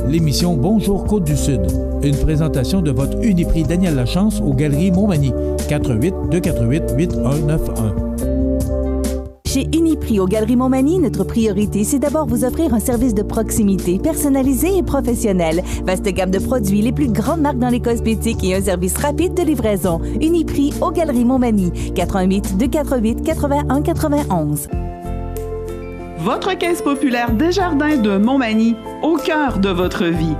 l'émission Bonjour Côte-du-Sud. Une présentation de votre Uniprix Daniel Lachance aux Galeries Montmagny. 418-248-8191. Chez Uniprix aux Galeries Montmagny, notre priorité, c'est d'abord vous offrir un service de proximité, personnalisé et professionnel. Vaste gamme de produits, les plus grandes marques dans les cosmétiques et un service rapide de livraison. Uniprix aux Galeries Montmagny. 418-248-8191. Votre Caisse populaire Desjardins de Montmagny, au cœur de votre vie.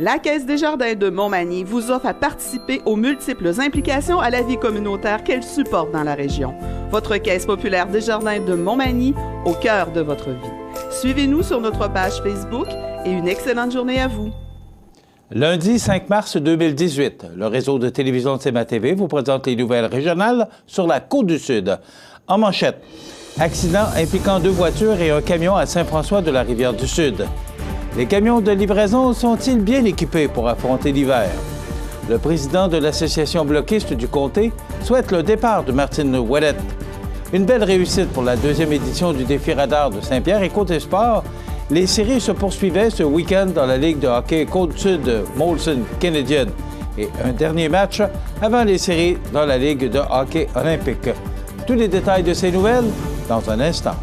La Caisse Desjardins de Montmagny vous offre à participer aux multiples implications à la vie communautaire qu'elle supporte dans la région. Votre Caisse populaire Desjardins de Montmagny, au cœur de votre vie. Suivez-nous sur notre page Facebook et une excellente journée à vous. Lundi 5 mars 2018, le réseau de télévision de CMA-TV vous présente les nouvelles régionales sur la Côte-du-Sud. En manchette, accident impliquant 2 voitures et un camion à Saint-François de la Rivière-du-Sud. Les camions de livraison sont-ils bien équipés pour affronter l'hiver? Le président de l'Association bloquiste du comté souhaite le départ de Martine Ouellette. Une belle réussite pour la 2e édition du défi radar de Saint-Pierre et côté sport. Les séries se poursuivaient ce week-end dans la Ligue de hockey Côte-Sud Molson Canadian et un dernier match avant les séries dans la Ligue de hockey olympique. Tous les détails de ces nouvelles dans un instant.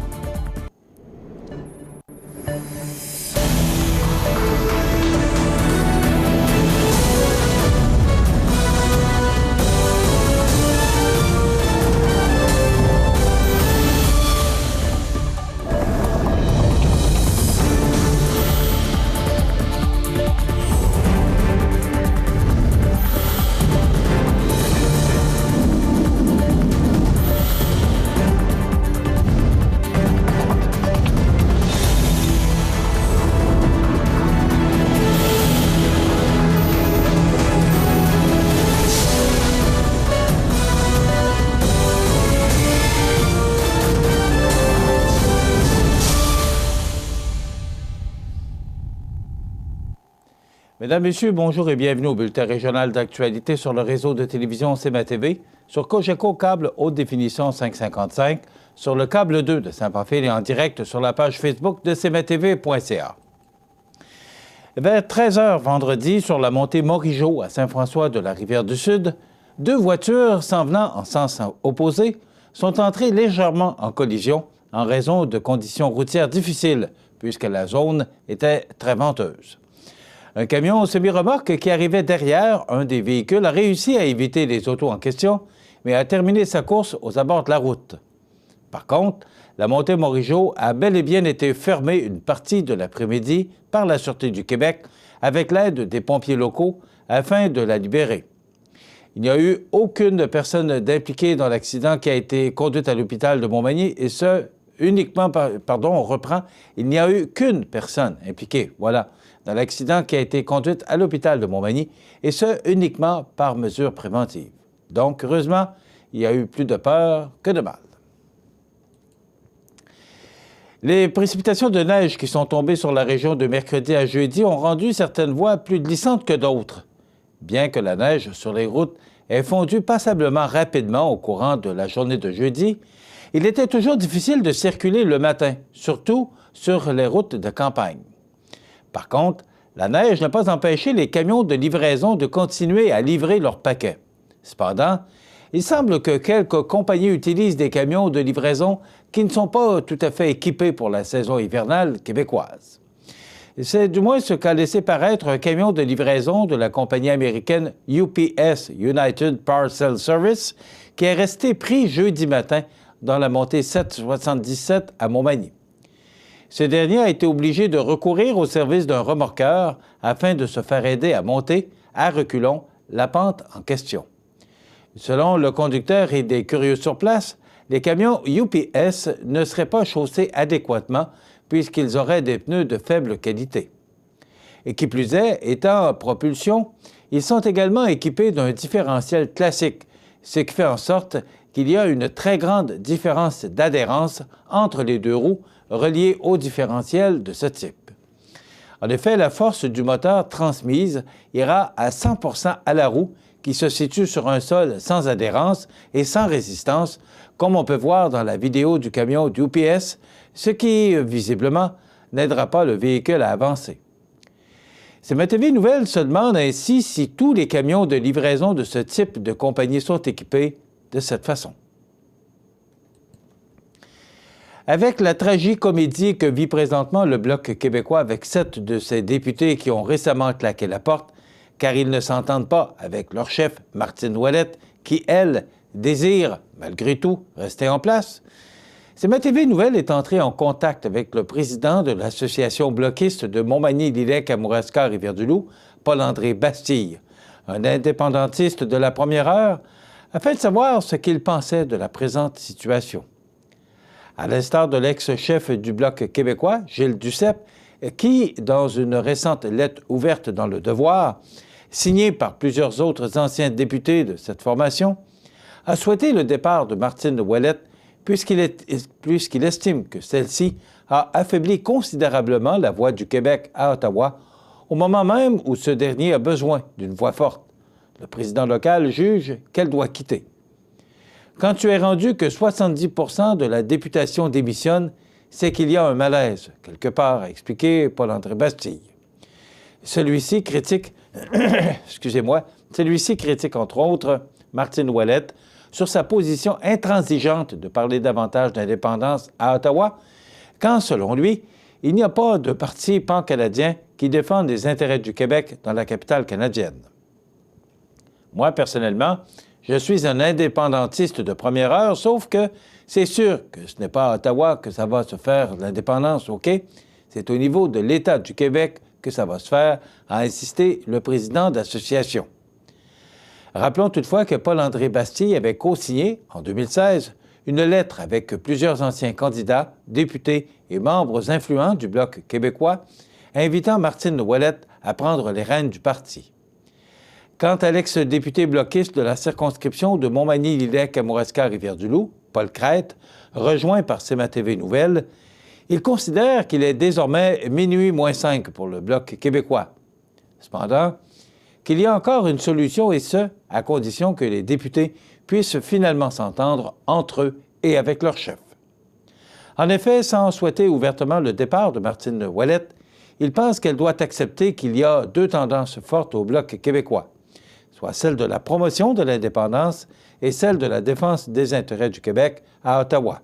Mesdames, Messieurs, bonjour et bienvenue au bulletin régional d'actualité sur le réseau de télévision CMA-TV, sur Cogeco Câble Haute Définition 555, sur le câble 2 de Saint-Pamphile et en direct sur la page Facebook de cmatv.ca. Vers 13h vendredi, sur la montée Morigeau à Saint-François de la Rivière-du-Sud, 2 voitures s'en venant en sens opposé sont entrées légèrement en collision en raison de conditions routières difficiles, puisque la zone était très venteuse. Un camion semi-remorque qui arrivait derrière un des véhicules a réussi à éviter les autos en question, mais a terminé sa course aux abords de la route. Par contre, la montée Morigeau a bel et bien été fermée une partie de l'après-midi par la Sûreté du Québec avec l'aide des pompiers locaux afin de la libérer. Il n'y a eu aucune personne impliquée dans l'accident qui a été conduite à l'hôpital de Montmagny et ce, uniquement, on reprend, il n'y a eu qu'une personne impliquée, voilà, dans l'accident qui a été conduite à l'hôpital de Montmagny, et ce, uniquement par mesure préventive. Donc, heureusement, il y a eu plus de peur que de mal. Les précipitations de neige qui sont tombées sur la région de mercredi à jeudi ont rendu certaines voies plus glissantes que d'autres. Bien que la neige sur les routes ait fondu passablement rapidement au courant de la journée de jeudi, il était toujours difficile de circuler le matin, surtout sur les routes de campagne. Par contre, la neige n'a pas empêché les camions de livraison de continuer à livrer leurs paquets. Cependant, il semble que quelques compagnies utilisent des camions de livraison qui ne sont pas tout à fait équipés pour la saison hivernale québécoise. C'est du moins ce qu'a laissé paraître un camion de livraison de la compagnie américaine UPS, United Parcel Service, qui est resté pris jeudi matin dans la montée 777 à Montmagny. Ce dernier a été obligé de recourir au service d'un remorqueur afin de se faire aider à monter, à reculons, la pente en question. Selon le conducteur et des curieux sur place, les camions UPS ne seraient pas chaussés adéquatement puisqu'ils auraient des pneus de faible qualité. Et qui plus est, étant en propulsion, ils sont également équipés d'un différentiel classique, ce qui fait en sorte qu'il y a une très grande différence d'adhérence entre les 2 roues reliées au différentiel de ce type. En effet, la force du moteur transmise ira à 100 à la roue, qui se situe sur un sol sans adhérence et sans résistance, comme on peut voir dans la vidéo du camion d'UPS, ce qui, visiblement, n'aidera pas le véhicule à avancer. CMA-TV Nouvelles se demande ainsi si tous les camions de livraison de ce type de compagnie sont équipés de cette façon. Avec la tragicomédie que vit présentement le Bloc québécois avec 7 de ses députés qui ont récemment claqué la porte, car ils ne s'entendent pas avec leur chef, Martine Ouellette, qui, elle, désire, malgré tout, rester en place, CMA-TV Nouvelles est entré en contact avec le président de l'Association bloquiste de Montmagny-Lillec-Kamouraska-Rivière-du-Loup, Paul-André Bastille, un indépendantiste de la première heure, afin de savoir ce qu'il pensait de la présente situation. À l'instar de l'ex-chef du Bloc québécois, Gilles Duceppe, qui, dans une récente lettre ouverte dans Le Devoir, signée par plusieurs autres anciens députés de cette formation, a souhaité le départ de Martine Ouellette puisqu'il estime que celle-ci a affaibli considérablement la voix du Québec à Ottawa au moment même où ce dernier a besoin d'une voix forte. Le président local juge qu'elle doit quitter. Quand tu es rendu que 70 % de la députation démissionne, c'est qu'il y a un malaise, quelque part, a expliqué Paul-André Bastille. Celui-ci critique, entre autres, Martine Ouellette, sur sa position intransigeante de parler davantage d'indépendance à Ottawa, quand, selon lui, il n'y a pas de parti pan-canadien qui défende les intérêts du Québec dans la capitale canadienne. Moi, personnellement, je suis un indépendantiste de première heure, sauf que c'est sûr que ce n'est pas à Ottawa que ça va se faire, l'indépendance, OK? C'est au niveau de l'État du Québec que ça va se faire, a insisté le président d'association. Rappelons toutefois que Paul-André Bastille avait co-signé, en 2016, une lettre avec plusieurs anciens candidats, députés et membres influents du Bloc québécois, invitant Martine Ouellette à prendre les rênes du parti. Quant à l'ex-député bloquiste de la circonscription de Montmagny-Lillec-Kamouraska-Rivière-du-Loup, Paul Crête, rejoint par CMA-TV Nouvelles, il considère qu'il est désormais minuit moins 5 pour le Bloc québécois. Cependant, qu'il y a encore une solution, et ce, à condition que les députés puissent finalement s'entendre entre eux et avec leur chef. En effet, sans souhaiter ouvertement le départ de Martine Ouellette, il pense qu'elle doit accepter qu'il y a deux tendances fortes au Bloc québécois, soit celle de la promotion de l'indépendance et celle de la défense des intérêts du Québec à Ottawa.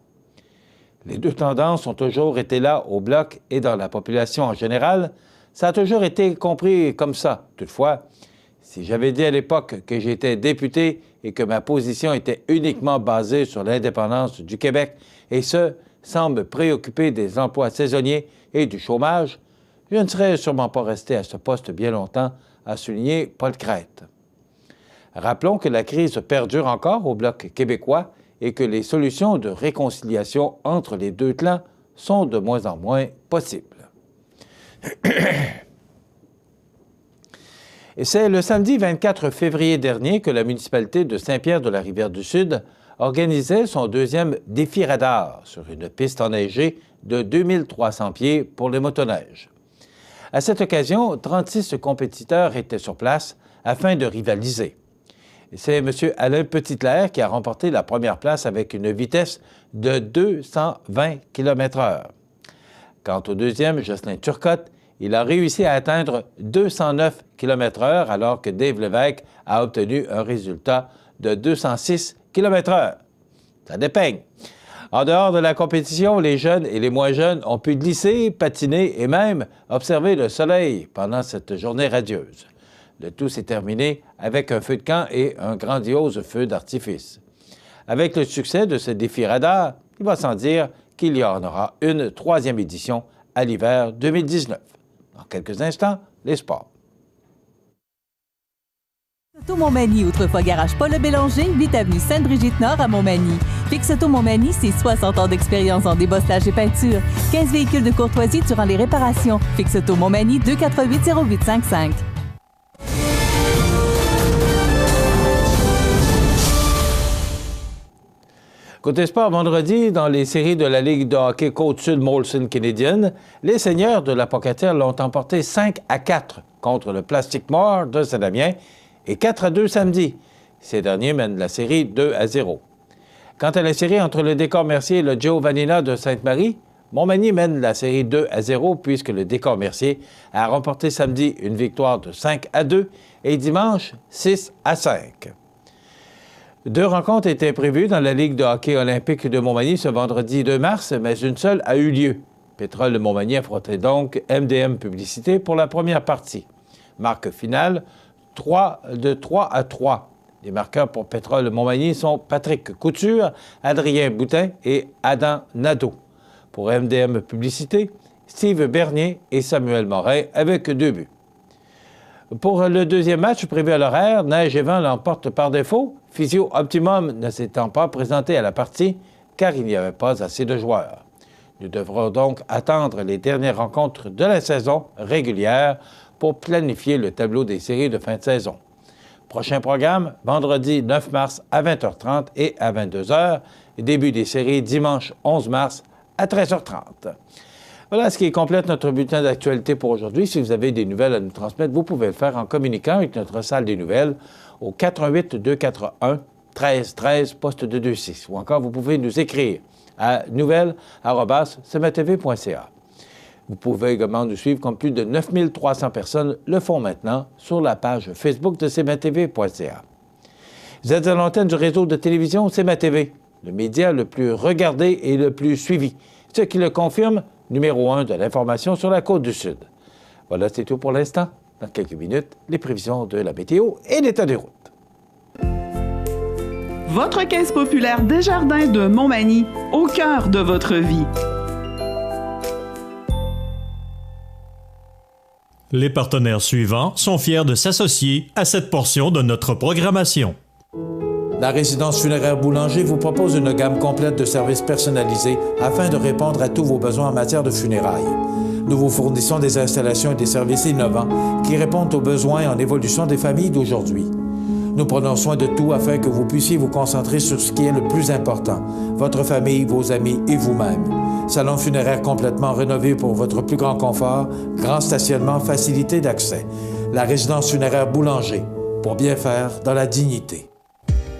Les deux tendances ont toujours été là au Bloc et dans la population en général. Ça a toujours été compris comme ça. Toutefois, si j'avais dit à l'époque que j'étais député et que ma position était uniquement basée sur l'indépendance du Québec, et ce, sans me préoccuper des emplois saisonniers et du chômage, je ne serais sûrement pas resté à ce poste bien longtemps, a souligné Paul Crête. Rappelons que la crise perdure encore au Bloc québécois et que les solutions de réconciliation entre les deux clans sont de moins en moins possibles. Et c'est le samedi 24 février dernier que la municipalité de Saint-Pierre-de-la-Rivière-du-Sud organisait son deuxième défi radar sur une piste enneigée de 2300 pieds pour les motoneiges. À cette occasion, 36 compétiteurs étaient sur place afin de rivaliser. C'est M. Alain Petitclerc qui a remporté la première place avec une vitesse de 220 km/h. Quant au deuxième, Jocelyn Turcotte, il a réussi à atteindre 209 km/h alors que Dave Lévesque a obtenu un résultat de 206 km/h. Ça dépeigne. En dehors de la compétition, les jeunes et les moins jeunes ont pu glisser, patiner et même observer le soleil pendant cette journée radieuse. Le tout s'est terminé avec un feu de camp et un grandiose feu d'artifice. Avec le succès de ce défi radar, il va sans dire qu'il y en aura une troisième édition à l'hiver 2019. Dans quelques instants, les sports. Auto Montmagny, autrefois garage Paul Bélanger, 8 avenue Sainte-Brigitte-Nord à Montmagny. Fix Auto Montmagny, c'est 60 ans d'expérience en débosselage et peinture. 15 véhicules de courtoisie durant les réparations. Fix Auto Montmagny, 248-0855. Côté sport, vendredi, dans les séries de la Ligue de hockey Côte-Sud-Molson canadienne, les Seigneurs de la Pocatière l'ont emporté 5-4 contre le Plastic Mort de Saint-Damien et 4-2 samedi. Ces derniers mènent la série 2-0. Quant à la série entre le Décor Mercier et le Giovannina de Sainte-Marie, Montmagny mène la série 2-0 puisque le Décor Mercier a remporté samedi une victoire de 5-2 et dimanche 6-5. 2 rencontres étaient prévues dans la Ligue de hockey olympique de Montmagny ce vendredi 2 mars, mais une seule a eu lieu. Pétrole de Montmagny affrontait donc MDM Publicité pour la première partie. Marque finale, 3-3. Les marqueurs pour Pétrole de Montmagny sont Patrick Couture, Adrien Boutin et Adam Nadeau. Pour MDM Publicité, Steve Bernier et Samuel Morin avec 2 buts. Pour le deuxième match prévu à l'horaire, Neige et Vent l'emporte par défaut, Physio Optimum ne s'étant pas présenté à la partie car il n'y avait pas assez de joueurs. Nous devrons donc attendre les dernières rencontres de la saison régulière pour planifier le tableau des séries de fin de saison. Prochain programme, vendredi 9 mars à 20h30 et à 22h, début des séries dimanche 11 mars à 13h30. Voilà ce qui complète notre bulletin d'actualité pour aujourd'hui. Si vous avez des nouvelles à nous transmettre, vous pouvez le faire en communiquant avec notre salle des nouvelles au 418-241-1313, poste 226. Ou encore, vous pouvez nous écrire à nouvelles@cmatv.ca. Vous pouvez également nous suivre comme plus de 9300 personnes le font maintenant sur la page Facebook de cmatv.ca. Vous êtes à l'antenne du réseau de télévision CMA-TV, le média le plus regardé et le plus suivi, ce qui le confirme, numéro 1 de l'information sur la Côte-du-Sud. Voilà, c'est tout pour l'instant. Dans quelques minutes, les prévisions de la météo et l'état des routes. Votre caisse populaire Desjardins de Montmagny, au cœur de votre vie. Les partenaires suivants sont fiers de s'associer à cette portion de notre programmation. La résidence funéraire Boulanger vous propose une gamme complète de services personnalisés afin de répondre à tous vos besoins en matière de funérailles. Nous vous fournissons des installations et des services innovants qui répondent aux besoins en évolution des familles d'aujourd'hui. Nous prenons soin de tout afin que vous puissiez vous concentrer sur ce qui est le plus important, votre famille, vos amis et vous-même. Salon funéraire complètement rénové pour votre plus grand confort, grand stationnement, facilité d'accès. La résidence funéraire Boulanger, pour bien faire dans la dignité.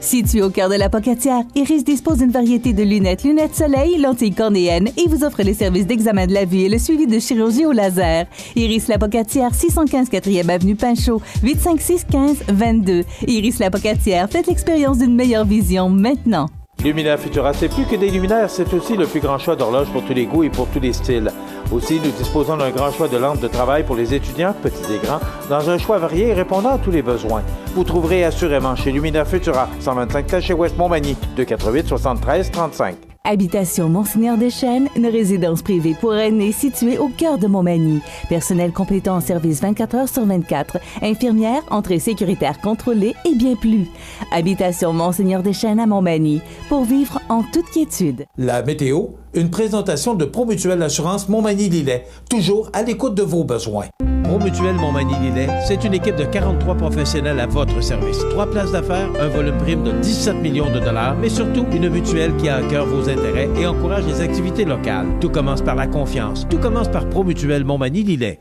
Situé au cœur de la Pocatière, Iris dispose d'une variété de lunettes soleil, lentilles cornéennes et vous offre les services d'examen de la vue et le suivi de chirurgie au laser. Iris la Pocatière, 615 4e avenue Pinchot, 856-15-22. Iris la Pocatière, faites l'expérience d'une meilleure vision maintenant. Luminaire Futura, c'est plus que des luminaires, c'est aussi le plus grand choix d'horloges pour tous les goûts et pour tous les styles. Aussi, nous disposons d'un grand choix de lampes de travail pour les étudiants, petits et grands, dans un choix varié et répondant à tous les besoins. Vous trouverez assurément chez Luminaire Futura, 125 chez West Montmagny, 248-73-35. Habitation Monseigneur Deschênes, une résidence privée pour aînés située au cœur de Montmagny. Personnel complétant en service 24 heures sur 24. Infirmière, entrée sécuritaire contrôlée et bien plus. Habitation Monseigneur Deschênes à Montmagny, pour vivre en toute quiétude. La météo, une présentation de Promutuelle Assurance Montmagny-Lillet, toujours à l'écoute de vos besoins. Promutuelle Montmagny-Lillet, c'est une équipe de 43 professionnels à votre service. 3 places d'affaires, un volume prime de 17 millions de dollars, mais surtout une mutuelle qui a à cœur vos intérêts et encourage les activités locales. Tout commence par la confiance. Tout commence par Promutuelle Montmagny-Lillet.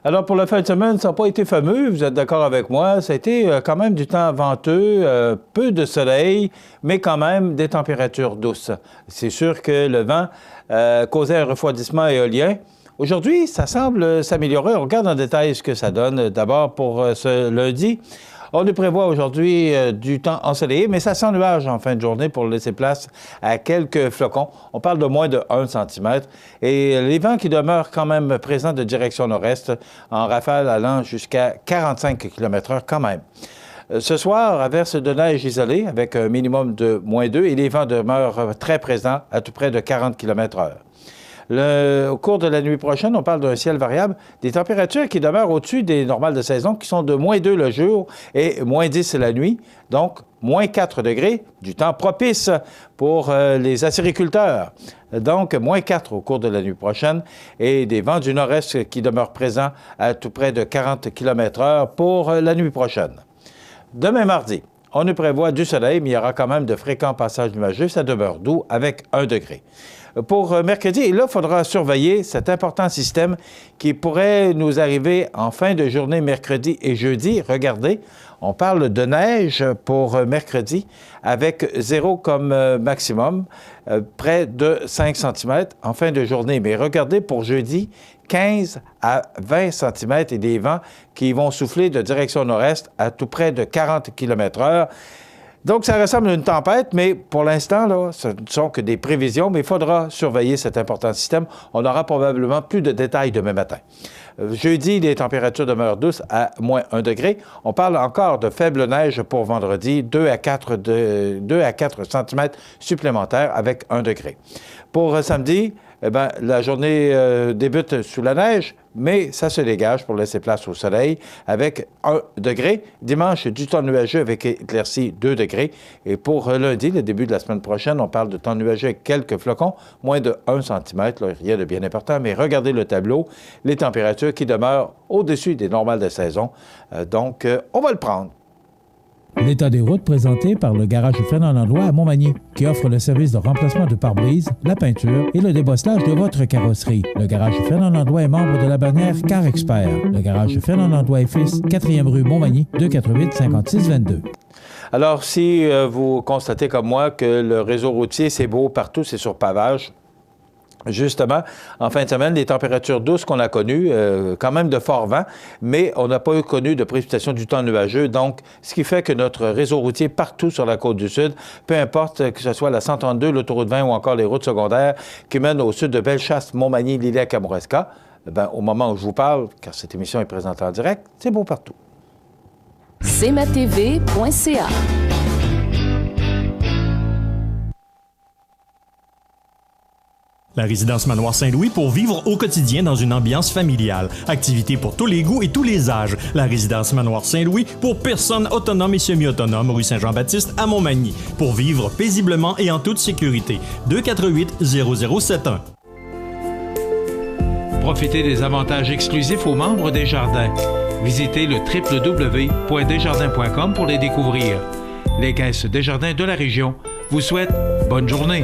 Alors, pour la fin de semaine, ça n'a pas été fameux, vous êtes d'accord avec moi. Ça a été quand même du temps venteux, peu de soleil, mais quand même des températures douces. C'est sûr que le vent causait un refroidissement éolien. Aujourd'hui, ça semble s'améliorer. On regarde en détail ce que ça donne. D'abord, pour ce lundi, on nous prévoit aujourd'hui du temps ensoleillé, mais ça sent nuage en fin de journée pour laisser place à quelques flocons. On parle de moins de 1 cm. Et les vents qui demeurent quand même présents de direction nord-est, en rafale allant jusqu'à 45 km/h quand même. Ce soir, averse de neige isolée avec un minimum de -2 et les vents demeurent très présents à tout près de 40 km/h. Au cours de la nuit prochaine, on parle d'un ciel variable, des températures qui demeurent au-dessus des normales de saison, qui sont de -2 le jour et -10 la nuit, donc -4 degrés, du temps propice pour les acériculteurs. Donc, -4 au cours de la nuit prochaine et des vents du nord-est qui demeurent présents à tout près de 40 km/h pour la nuit prochaine. Demain mardi, On nous prévoit du soleil, mais il y aura quand même de fréquents passages nuageux. Ça demeure doux avec 1 degré. Pour mercredi, et là, il faudra surveiller cet important système qui pourrait nous arriver en fin de journée mercredi et jeudi. Regardez, on parle de neige pour mercredi avec 0 comme maximum, près de 5 cm en fin de journée. Mais regardez pour jeudi, 15 à 20 cm et des vents qui vont souffler de direction nord-est à tout près de 40 km/h. Donc, ça ressemble à une tempête, mais pour l'instant, là, ce ne sont que des prévisions, mais il faudra surveiller cet important système. On aura probablement plus de détails demain matin. Jeudi, les températures demeurent douces à moins 1 degré. On parle encore de faible neige pour vendredi, 2 à 4 cm supplémentaires avec 1 degré. Pour samedi, eh bien, la journée débute sous la neige, mais ça se dégage pour laisser place au soleil avec 1 degré. Dimanche, du temps nuageux avec éclaircies 2 degrés. Et pour lundi, le début de la semaine prochaine, on parle de temps nuageux avec quelques flocons, moins de 1 cm, là, rien de bien important. Mais regardez le tableau, les températures qui demeurent au-dessus des normales de saison. Donc, on va le prendre. L'état des routes présenté par le garage Fernand Landlois à Montmagny, qui offre le service de remplacement de pare-brise, la peinture et le débosselage de votre carrosserie. Le garage Fernand Landlois est membre de la bannière Car Expert. Le garage Fernand Landlois et Fils, 4e rue Montmagny, 248-5622. Alors, si vous constatez comme moi que le réseau routier, c'est beau partout, c'est sur pavage, justement, en fin de semaine, les températures douces qu'on a connues, quand même de fort vent, mais on n'a pas connu de précipitation du temps nuageux. Donc, ce qui fait que notre réseau routier partout sur la côte du Sud, peu importe que ce soit la 132, l'autoroute 20 ou encore les routes secondaires qui mènent au sud de Bellechasse, Montmagny, Lillet, Kamouraska, bien, au moment où je vous parle, car cette émission est présentée en direct, c'est beau partout. cmatv.ca. La résidence Manoir Saint-Louis pour vivre au quotidien dans une ambiance familiale. Activités pour tous les goûts et tous les âges. La résidence Manoir Saint-Louis pour personnes autonomes et semi-autonomes, rue Saint-Jean-Baptiste à Montmagny. Pour vivre paisiblement et en toute sécurité. 248-0071. Profitez des avantages exclusifs aux membres des Jardins. Visitez le www.desjardins.com pour les découvrir. Les caisses Desjardins de la région vous souhaitent bonne journée.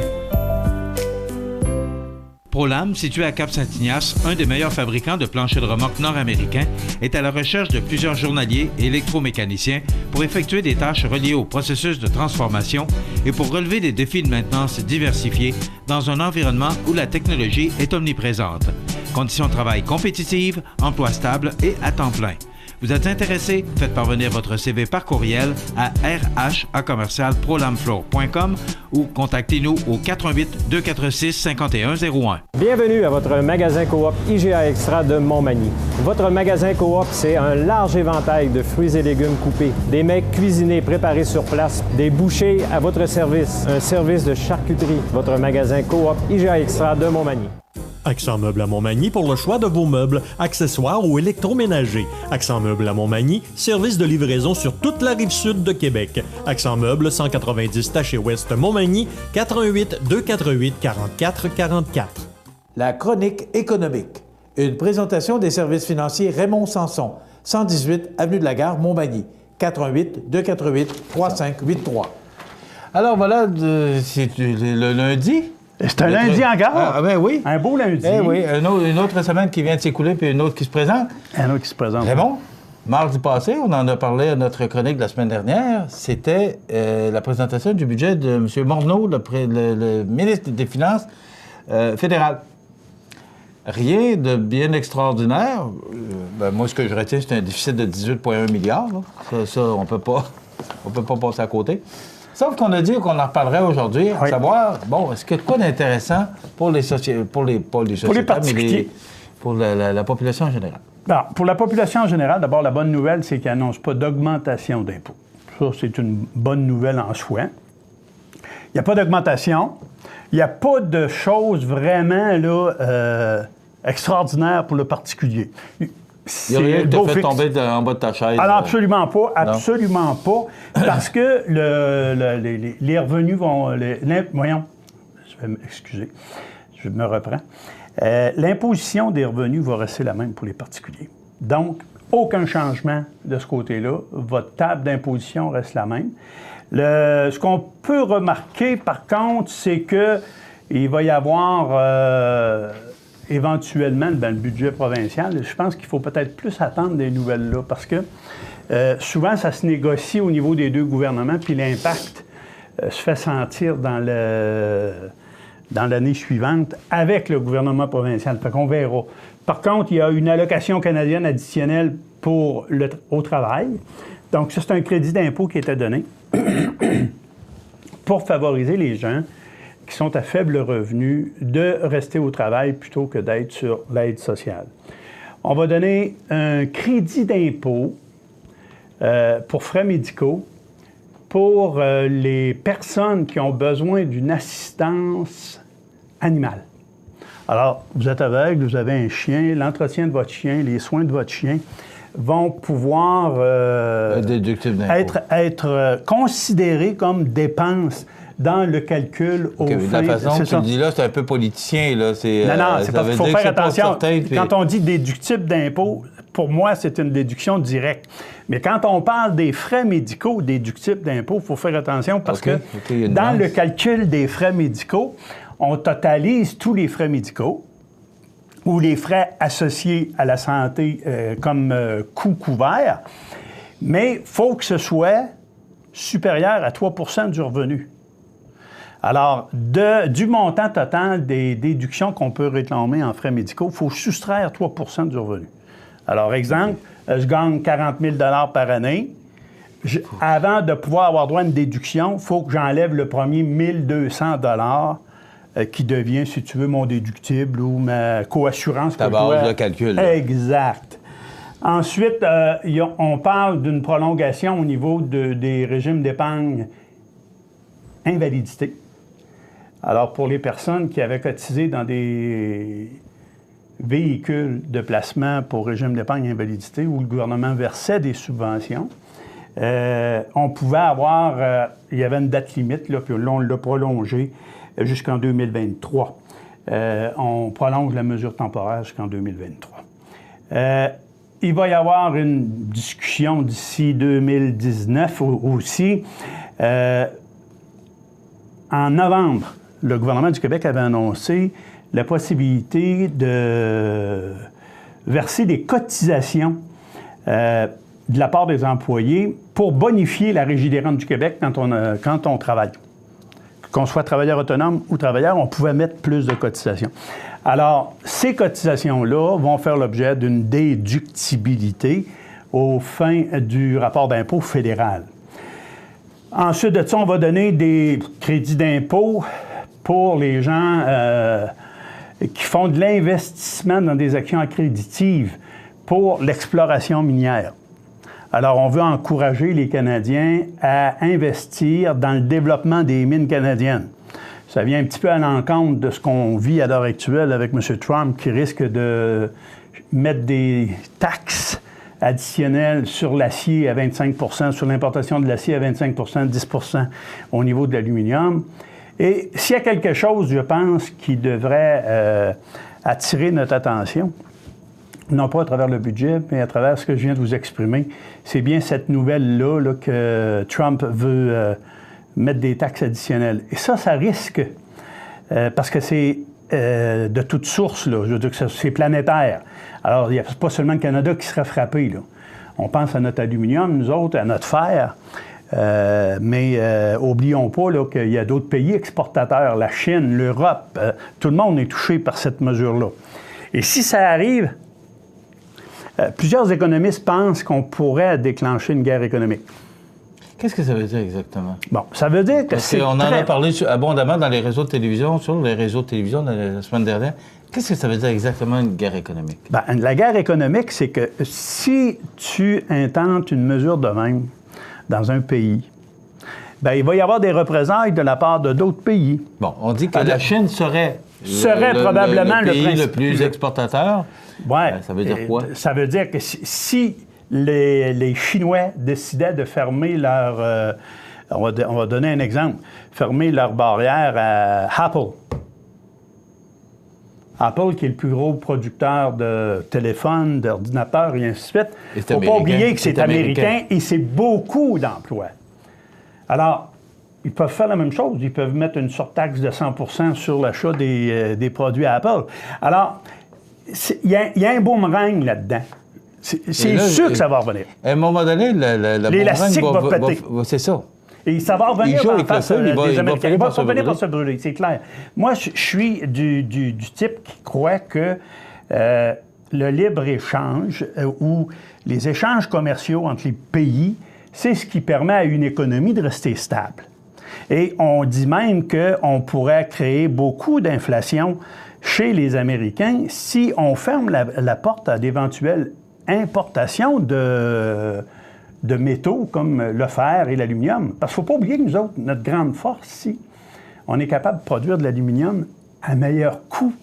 ProLam, situé à Cap-Saint-Ignace, un des meilleurs fabricants de planchers de remorque nord-américains, est à la recherche de plusieurs journaliers et électromécaniciens pour effectuer des tâches reliées au processus de transformation et pour relever des défis de maintenance diversifiés dans un environnement où la technologie est omniprésente. Conditions de travail compétitives, emploi stable et à temps plein. Vous êtes intéressé? Faites parvenir votre CV par courriel à rh@prolamfloor.com ou contactez-nous au 418-246-5101. Bienvenue à votre magasin Coop IGA Extra de Montmagny. Votre magasin Coop, c'est un large éventail de fruits et légumes coupés, des mets cuisinés préparés sur place, des bouchées à votre service, un service de charcuterie. Votre magasin Coop IGA Extra de Montmagny. Accent Meubles à Montmagny pour le choix de vos meubles, accessoires ou électroménagers. Accent Meubles à Montmagny, service de livraison sur toute la rive sud de Québec. Accent Meubles, 190 Taché Ouest Montmagny, 418-248-4444. La chronique économique. Une présentation des services financiers Raymond Sanson, 118 Avenue de la Gare, Montmagny, 418-248-3583. Alors voilà, c'est le lundi. C'est un lundi encore. Ah ben oui. Un beau lundi. Eh oui, une autre semaine qui vient de s'écouler, puis une autre qui se présente. Un autre qui se présente. Raymond, mardi passé, on en a parlé à notre chronique de la semaine dernière, c'était la présentation du budget de M. Morneau, le ministre des Finances fédéral. Rien de bien extraordinaire. Moi, ce que je retiens, c'est un déficit de 18,1 milliards. Ça, on peut pas passer à côté. Sauf qu'on a dit qu'on en reparlerait aujourd'hui, à savoir, bon, est-ce qu'il y a quoi d'intéressant pour les particuliers, pour la population en général? Bon, pour la population en général, d'abord, la bonne nouvelle, c'est qu'il n'annonce pas d'augmentation d'impôts. Ça, c'est une bonne nouvelle en soi. Il n'y a pas d'augmentation. Il n'y a pas de choses vraiment là, extraordinaires pour le particulier. Il n'y a rien qui t'a fait tomber en bas de ta chaise. Alors, absolument pas. Parce que les revenus vont... voyons, je vais m'excuser. Je me reprends. L'imposition des revenus va rester la même pour les particuliers. Donc, aucun changement de ce côté-là. Votre table d'imposition reste la même. Ce qu'on peut remarquer, par contre, c'est qu'il va y avoir éventuellement dans le budget provincial, je pense qu'il faut peut-être plus attendre des nouvelles-là, parce que souvent, ça se négocie au niveau des deux gouvernements, puis l'impact se fait sentir dans l'année suivante avec le gouvernement provincial. Fait qu'on verra. Par contre, il y a une allocation canadienne additionnelle au travail. Donc, ça, c'est un crédit d'impôt qui était donné pour favoriser les gens qui sont à faible revenu de rester au travail plutôt que d'être sur l'aide sociale. On va donner un crédit d'impôt pour frais médicaux pour les personnes qui ont besoin d'une assistance animale. Alors, vous êtes aveugle, vous avez un chien, l'entretien de votre chien, les soins de votre chien vont pouvoir être considérés comme dépenses dans le calcul au fin. De la façon que tu le dis là, c'est un peu politicien. Là. Non, c'est parce qu'il faut faire attention. Quand on dit déductible d'impôt, pour moi, c'est une déduction directe. Mais quand on parle des frais médicaux déductibles d'impôt, il faut faire attention parce que dans le calcul des frais médicaux, on totalise tous les frais médicaux ou les frais associés à la santé comme coût couvert, mais il faut que ce soit supérieur à 3 % du revenu. Alors, du montant total des déductions qu'on peut réclamer en frais médicaux, il faut soustraire 3 % du revenu. Alors, exemple, je gagne 40 000 $ par année. Avant de pouvoir avoir droit à une déduction, il faut que j'enlève le premier 1 200 $ qui devient, si tu veux, mon déductible ou ma coassurance. Ta base de calcul. Exact. Ensuite, on parle d'une prolongation au niveau des régimes d'épargne invalidité. Alors, pour les personnes qui avaient cotisé dans des véhicules de placement pour régime d'épargne invalidité où le gouvernement versait des subventions, on pouvait avoir... il y avait une date limite, là, puis là, on l'a prolongé jusqu'en 2023. On prolonge la mesure temporaire jusqu'en 2023. Il va y avoir une discussion d'ici 2019 aussi. En novembre, le gouvernement du Québec avait annoncé la possibilité de verser des cotisations de la part des employés pour bonifier la Régie des rentes du Québec quand on travaille. Qu'on soit travailleur autonome ou travailleur, on pouvait mettre plus de cotisations. Alors, ces cotisations-là vont faire l'objet d'une déductibilité aux fins du rapport d'impôt fédéral. Ensuite de ça, on va donner des crédits d'impôt pour les gens qui font de l'investissement dans des actions accréditives pour l'exploration minière. Alors, on veut encourager les Canadiens à investir dans le développement des mines canadiennes. Ça vient un petit peu à l'encontre de ce qu'on vit à l'heure actuelle avec M. Trump qui risque de mettre des taxes additionnelles sur l'acier à 25 %, sur l'importation de l'acier à 25 %, 10 % au niveau de l'aluminium. Et s'il y a quelque chose, je pense, qui devrait attirer notre attention, non pas à travers le budget, mais à travers ce que je viens de vous exprimer, c'est bien cette nouvelle-là là, que Trump veut mettre des taxes additionnelles. Et ça risque, parce que c'est de toute source, là, je veux dire que c'est planétaire. Alors, il n'y a pas seulement le Canada qui serait frappé, là. On pense à notre aluminium, nous autres, à notre fer, mais oublions pas là, qu'il y a d'autres pays exportateurs, la Chine, l'Europe, tout le monde est touché par cette mesure-là. Et si ça arrive, plusieurs économistes pensent qu'on pourrait déclencher une guerre économique. Qu'est-ce que ça veut dire exactement? Bon, ça veut dire que c'est on en a parlé abondamment dans les réseaux de télévision, sur les réseaux de télévision la semaine dernière. Qu'est-ce que ça veut dire exactement une guerre économique? Bien, la guerre économique, c'est que si tu intentes une mesure de même dans un pays, bien, il va y avoir des représailles de la part de d'autres pays. Bon, on dit que la Chine serait probablement le pays le plus exportateur. Oui. Ça veut dire quoi? Ça veut dire que si les Chinois décidaient de fermer leur... on va donner un exemple. Fermer leur barrière à Apple. Apple, qui est le plus gros producteur de téléphones, d'ordinateurs et ainsi de suite, il ne faut pas oublier que c'est américain et c'est beaucoup d'emplois. Alors, ils peuvent faire la même chose. Ils peuvent mettre une surtaxe de 100 % sur l'achat des produits Apple. Alors, il y a un boomerang là-dedans. C'est sûr que ça va revenir. À un moment donné, l'élastique va péter. C'est ça. Et ça va revenir en face des Américains. Il va revenir par se brûler, c'est clair. Moi, je suis du type qui croit que le libre-échange ou les échanges commerciaux entre les pays, c'est ce qui permet à une économie de rester stable. Et on dit même qu'on pourrait créer beaucoup d'inflation chez les Américains si on ferme la porte à d'éventuelles importations de métaux comme le fer et l'aluminium. Parce qu'il ne faut pas oublier que nous autres, notre grande force ici, on est capable de produire de l'aluminium à meilleur coût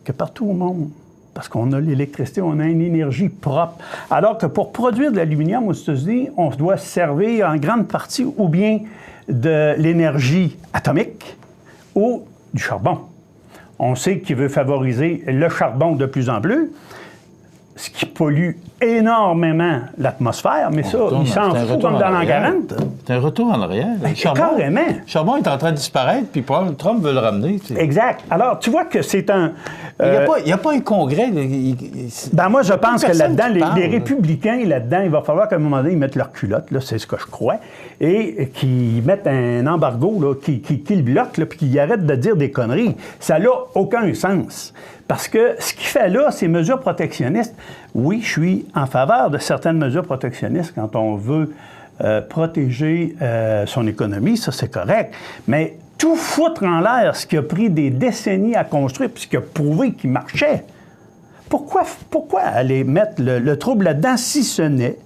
que partout au monde. Parce qu'on a l'électricité, on a une énergie propre. Alors que pour produire de l'aluminium aux États-Unis, on doit se servir en grande partie ou bien de l'énergie atomique ou du charbon. On sait qu'il veut favoriser le charbon de plus en plus, ce qui pollue énormément l'atmosphère, mais ça, il s'en fout comme dans l'an 40. C'est un retour en arrière. Carrément. Le charbon est en train de disparaître, puis Trump veut le ramener. Exact. Alors, tu vois que c'est un... Il n'y a pas un congrès. Moi, je pense que là-dedans, les républicains, là-dedans, il va falloir qu'à un moment donné, ils mettent leur culotte, là, c'est ce que je crois, et qu'ils mettent un embargo, là, qui le bloque, là, puis qu'ils arrêtent de dire des conneries. Ça n'a aucun sens. Parce que ce qu'il fait là, ces mesures protectionnistes, oui, je suis en faveur de certaines mesures protectionnistes quand on veut protéger son économie, ça c'est correct, mais tout foutre en l'air ce qui a pris des décennies à construire puis ce qui a prouvé qu'il marchait, pourquoi aller mettre le trouble là-dedans si ce n'est...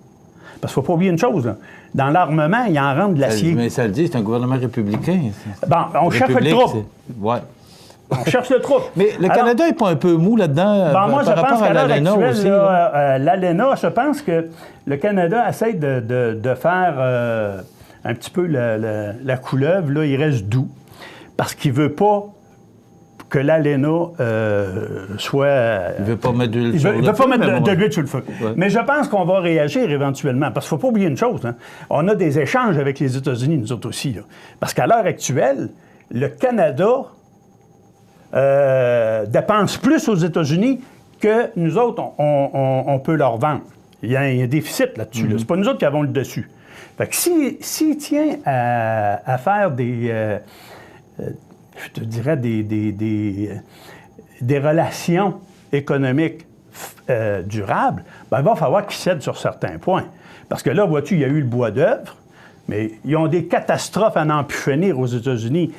Parce qu'il ne faut pas oublier une chose, là. Dans l'armement, il en rentre de l'acier. Mais ça le dit, c'est un gouvernement républicain. Bon, on cherche le trouble. Ouais. On cherche le trouble. Mais le Canada n'est pas un peu mou là-dedans moi, par je pense rapport à l'ALENA aussi? L'ALENA, je pense que le Canada essaie de faire un petit peu la couleuvre. Là, il reste doux parce qu'il ne veut pas que l'ALENA soit... Il ne veut pas mettre de l'huile sur le feu. Il ne veut pas mettre de l'huile sur le feu. Ouais. Mais je pense qu'on va réagir éventuellement. Parce qu'il ne faut pas oublier une chose. Hein. On a des échanges avec les États-Unis, nous autres aussi. Là. Parce qu'à l'heure actuelle, le Canada... dépensent plus aux États-Unis que nous autres, on peut leur vendre. Il y a un déficit là-dessus. Là. C'est pas nous autres qui avons le dessus. Fait que s'il tient à faire je te dirais, des relations économiques durables, il va falloir qu'ils cèdent sur certains points. Parce que là, vois-tu, il y a eu le bois d'œuvre, mais ils ont des catastrophes à n'en plus finir aux États-Unis.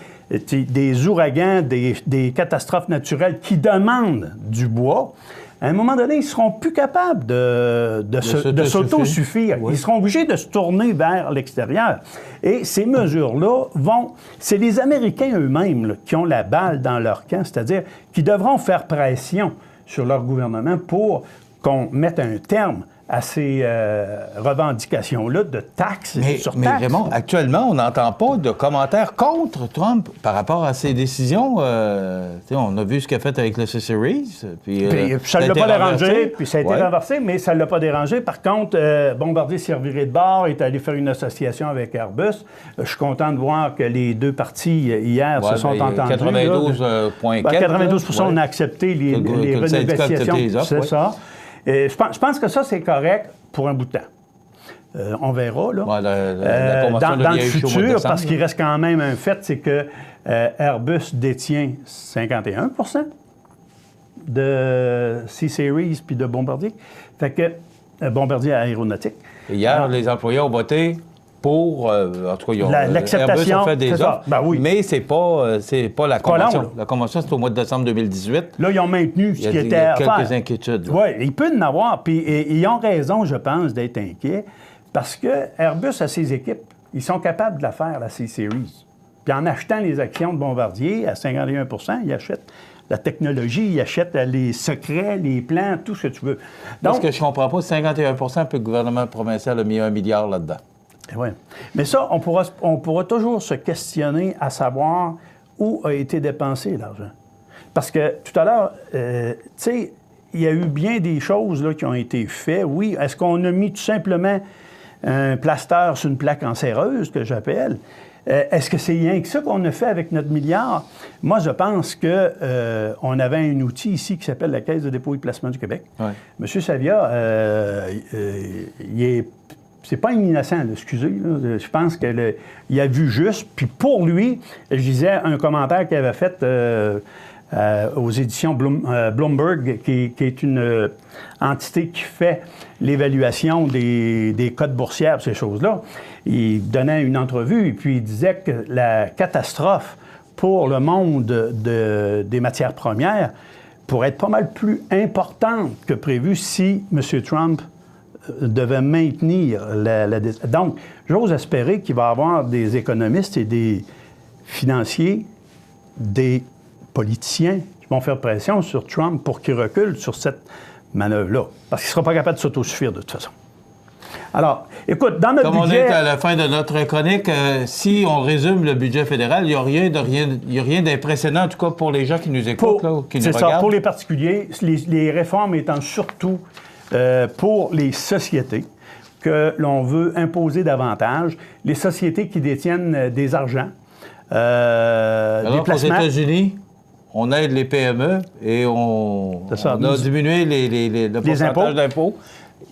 Des ouragans, des catastrophes naturelles qui demandent du bois, à un moment donné, ils ne seront plus capables de s'autosuffire. Oui. Ils seront obligés de se tourner vers l'extérieur. Et ces mesures-là c'est les Américains eux-mêmes là, qui ont la balle dans leur camp, c'est-à-dire qui devront faire pression sur leur gouvernement pour qu'on mette un terme à ces revendications-là de taxes sur taxes. Mais Raymond, actuellement, on n'entend pas de commentaires contre Trump par rapport à ses décisions. On a vu ce qu'il a fait avec le C-Series. Puis ça ne l'a pas dérangé, puis ça a été renversé, mais ça ne l'a pas dérangé. Par contre, Bombardier s'est reviré de bord, est allé faire une association avec Airbus. Je suis content de voir que les deux parties, hier, se sont entendus. 92,4 92 on a accepté les renégociations. C'est ça. Je pense que ça, c'est correct pour un bout de temps. On verra, là. Ouais, dans le futur, parce qu'il reste quand même un fait, c'est que Airbus détient 51 % de C-Series puis de Bombardier. Fait que Bombardier aéronautique. Et hier, les employés ont voté pour, en tout cas, l'acceptation. Airbus a fait des offres, oui. mais c'est pas la convention. La convention, c'est au mois de décembre 2018. Là, ils ont maintenu ce qui était à faire. Il y a quelques inquiétudes. Oui, il peut y en avoir. Puis ils ont raison, je pense, d'être inquiets, parce que Airbus a ses équipes. Ils sont capables de la faire, la C-Series. Puis en achetant les actions de Bombardier à 51 % ils achètent la technologie, ils achètent les secrets, les plans, tout ce que tu veux. Donc, ce que je ne comprends pas, 51 % puis le gouvernement provincial a mis 1 milliard là-dedans. Oui. Mais ça, on pourra toujours se questionner à savoir où a été dépensé l'argent. Parce que tout à l'heure, tu sais, il y a eu bien des choses là, qui ont été faites. Oui, est-ce qu'on a mis tout simplement un plaster sur une plaque cancéreuse, que j'appelle? Est-ce que c'est rien que ça qu'on a fait avec notre milliard? Moi, je pense qu'on avait un outil ici qui s'appelle la Caisse de dépôt et de placement du Québec. Ouais. M. Savia, c'est pas un innocent, là, excusez. Là. Je pense qu'il a vu juste. Puis pour lui, je disais un commentaire qu'il avait fait aux éditions Bloomberg, qui est une entité qui fait l'évaluation des cotes boursières, ces choses-là. Il donnait une entrevue et puis il disait que la catastrophe pour le monde des matières premières pourrait être pas mal plus importante que prévu si M. Trump devait maintenir Donc, j'ose espérer qu'il va y avoir des économistes et des financiers, des politiciens qui vont faire pression sur Trump pour qu'il recule sur cette manœuvre-là. Parce qu'il ne sera pas capable de s'autosuffire de toute façon. Alors, écoute, dans notre budget... Comme on est à la fin de notre chronique, si on résume le budget fédéral, il n'y a rien d'impressionnant, en tout cas pour les gens qui nous écoutent, qui nous regardent. C'est ça, pour les particuliers, les réformes étant surtout pour les sociétés que l'on veut imposer davantage, les sociétés qui détiennent des argents, alors des placements... aux États-Unis, on aide les PME et on a diminué le pourcentage d'impôts.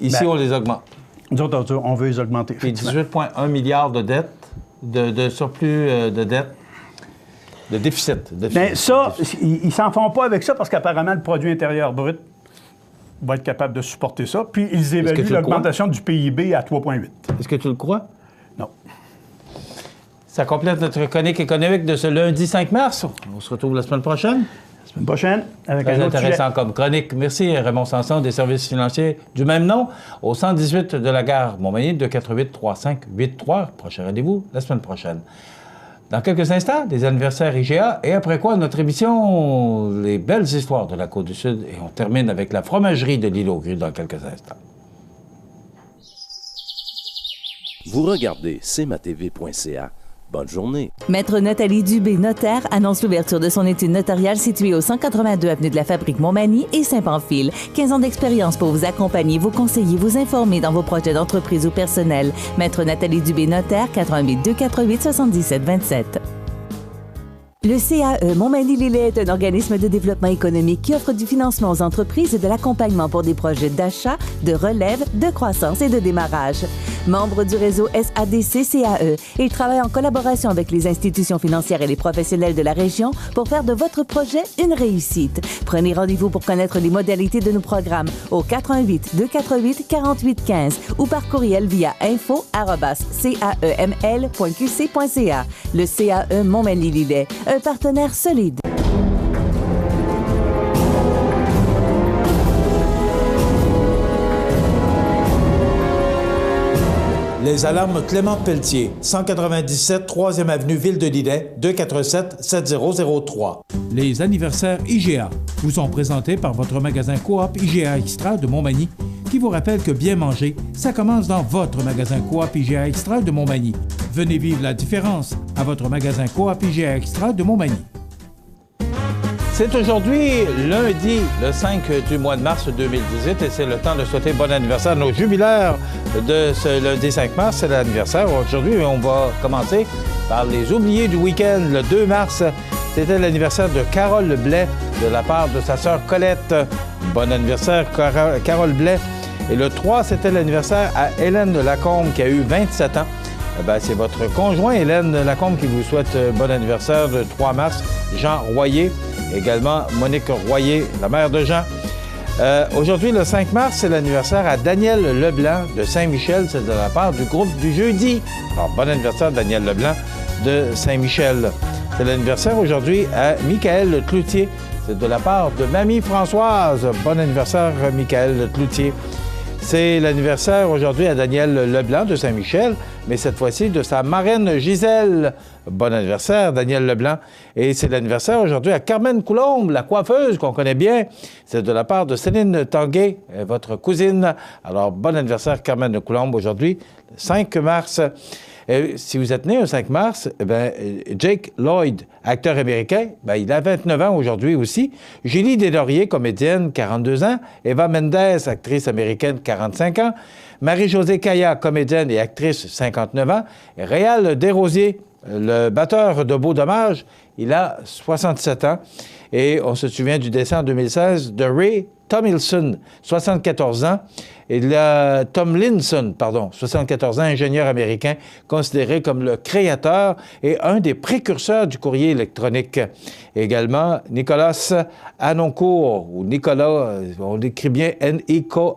Ici, on les augmente. Nous autres, on veut les augmenter. Puis 18,1 milliards de dettes, de surplus de dettes, de déficit. Bien, ça, ils ne s'en font pas avec ça parce qu'apparemment, le produit intérieur brut va être capable de supporter ça. Puis, ils évaluent l'augmentation du PIB à 3,8. Est-ce que tu le crois? Non. Ça complète notre chronique économique de ce lundi 5 mars. On se retrouve la semaine prochaine. La semaine prochaine, avec très un autre intéressant sujet. comme chronique. Merci Raymond Sanson des services financiers du même nom au 118 de la gare Montmagny, 248-3583. Prochain rendez-vous la semaine prochaine. Dans quelques instants, des anniversaires IGA et après quoi, notre émission Les belles histoires de la Côte-du-Sud et on termine avec la fromagerie de l'île aux Grues dans quelques instants. Vous regardez cmatv.ca. Bonne journée. Maître Nathalie Dubé, notaire, annonce l'ouverture de son étude notariale située au 182 avenue de la Fabrique Montmagny et Saint-Pamphile. 15 ans d'expérience pour vous accompagner, vous conseiller, vous informer dans vos projets d'entreprise ou personnel. Maître Nathalie Dubé, notaire, 88 248 77 27. Le CAE Montmagny-Lillet est un organisme de développement économique qui offre du financement aux entreprises et de l'accompagnement pour des projets d'achat, de relève, de croissance et de démarrage. Membre du réseau SADC-CAE, il travaille en collaboration avec les institutions financières et les professionnels de la région pour faire de votre projet une réussite. Prenez rendez-vous pour connaître les modalités de nos programmes au 88 248 48 15 ou par courriel via info@caeml.qc.ca. Le CAE Montmagny-Lillet, un partenaire solide. Les alarmes Clément Pelletier, 197 3e avenue Ville-de-Lillet, 247-7003. Les anniversaires IGA vous sont présentés par votre magasin Coop IGA Extra de Montmagny, qui vous rappelle que bien manger, ça commence dans votre magasin Coop IGA Extra de Montmagny. Venez vivre la différence à votre magasin Coop IGA Extra de Montmagny. C'est aujourd'hui, lundi, le 5 du mois de mars 2018, et c'est le temps de souhaiter bon anniversaire à nos jubilaires de ce lundi 5 mars. C'est l'anniversaire. Aujourd'hui, on va commencer par les oubliés du week-end. Le 2 mars, c'était l'anniversaire de Carole Blais de la part de sa sœur Colette. Bon anniversaire, Carole Blais. Et le 3, c'était l'anniversaire à Hélène Lacombe, qui a eu 27 ans. C'est votre conjoint, Hélène Lacombe, qui vous souhaite bon anniversaire le 3 mars. Jean Royer. Également, Monique Royer, la mère de Jean. Aujourd'hui, le 5 mars, c'est l'anniversaire à Daniel Leblanc de Saint-Michel. C'est de la part du groupe du Jeudi. Alors, bon anniversaire, Daniel Leblanc de Saint-Michel. C'est l'anniversaire aujourd'hui à Michael Cloutier. C'est de la part de Mamie Françoise. Bon anniversaire, Michael Cloutier. C'est l'anniversaire aujourd'hui à Daniel Leblanc de Saint-Michel, mais cette fois-ci de sa marraine Gisèle. Bon anniversaire, Daniel Leblanc. Et c'est l'anniversaire aujourd'hui à Carmen Coulombe, la coiffeuse qu'on connaît bien. C'est de la part de Céline Tanguay, votre cousine. Alors, bon anniversaire, Carmen Coulombe, aujourd'hui, 5 mars. Si vous êtes né un 5 mars, Jake Lloyd, acteur américain, il a 29 ans aujourd'hui aussi. Julie Deslauriers, comédienne, 42 ans. Eva Mendes, actrice américaine, 45 ans. Marie-Josée Caillat, comédienne et actrice, 59 ans. Et Réal Desrosiers, le batteur de Beau Dommage, il a 67 ans. Et on se souvient du décès en 2016 de Ray Tomlinson, 74 ans. Et Tomlinson, 74 ans, ingénieur américain, considéré comme le créateur et un des précurseurs du courrier électronique. Également, Nicolas Harnoncourt, ou Nicolas, on l'écrit bien N-I-K-O-L-A-U-S,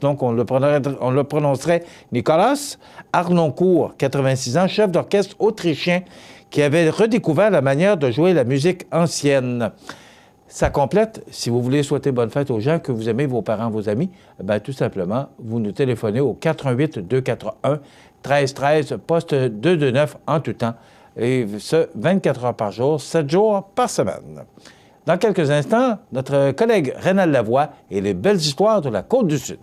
donc on le prononcerait Nicolas Harnoncourt, 86 ans, chef d'orchestre autrichien, qui avait redécouvert la manière de jouer la musique ancienne. Ça complète, si vous voulez souhaiter bonne fête aux gens que vous aimez, vos parents, vos amis, tout simplement, vous nous téléphonez au 418-241-1313, poste 229 en tout temps, et ce, 24 heures par jour, 7 jours par semaine. Dans quelques instants, notre collègue Rénal Lavoie et les belles histoires de la Côte-du-Sud.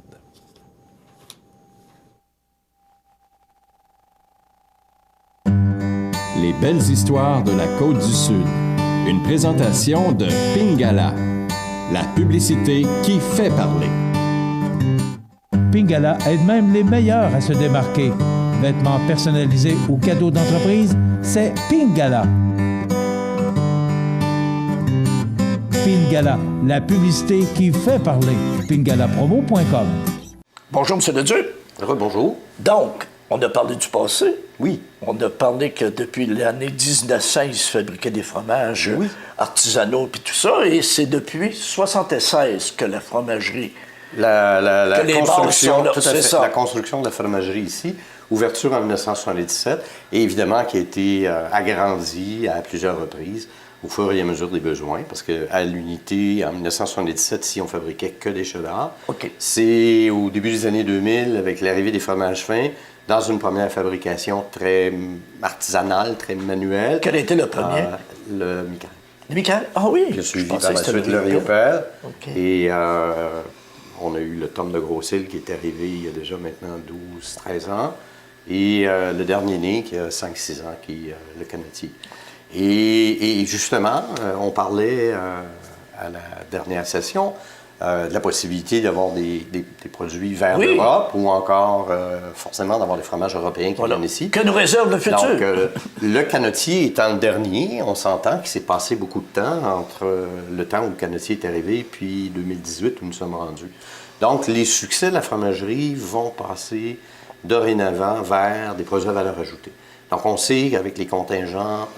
Les belles histoires de la Côte-du-Sud. Une présentation de Pingala, la publicité qui fait parler. Pingala aide même les meilleurs à se démarquer. Vêtements personnalisés ou cadeaux d'entreprise, c'est Pingala. Pingala, la publicité qui fait parler. pingalapromo.com. Bonjour, M. Ledieu. Rebonjour. Donc, on a parlé du passé. Oui. On a parlé que depuis l'année 1900, ils se fabriquaient des fromages artisanaux puis tout ça, et c'est depuis 1976 que la fromagerie... La construction, là, tout à fait, la construction de la fromagerie ici, ouverture en 1977, et évidemment qui a été agrandie à plusieurs reprises au fur et à mesure des besoins, parce qu'à l'unité, en 1977, ici, on fabriquait que des cheddards. OK. C'est au début des années 2000, avec l'arrivée des fromages fins, dans une première fabrication très artisanale, très manuelle. Quel était le premier? Le Michael. Le Michael? Ah oui! J'ai suivi par la suite le Riopel. OK. Et on a eu le Tom de Grossil qui est arrivé il y a déjà maintenant 12-13 ans. Et le dernier né qui a 5-6 ans, qui est le Canetier. Et justement, on parlait à la dernière session de la possibilité d'avoir des produits vers l'Europe ou encore forcément d'avoir des fromages européens qui viennent ici. Que nous réserve le futur? Donc, le Canotier étant le dernier, on s'entend qu'il s'est passé beaucoup de temps entre le temps où le Canotier est arrivé puis 2018 où nous sommes rendus. Donc, les succès de la fromagerie vont passer dorénavant vers des produits à valeur ajoutée. Donc, on sait qu'avec les contingents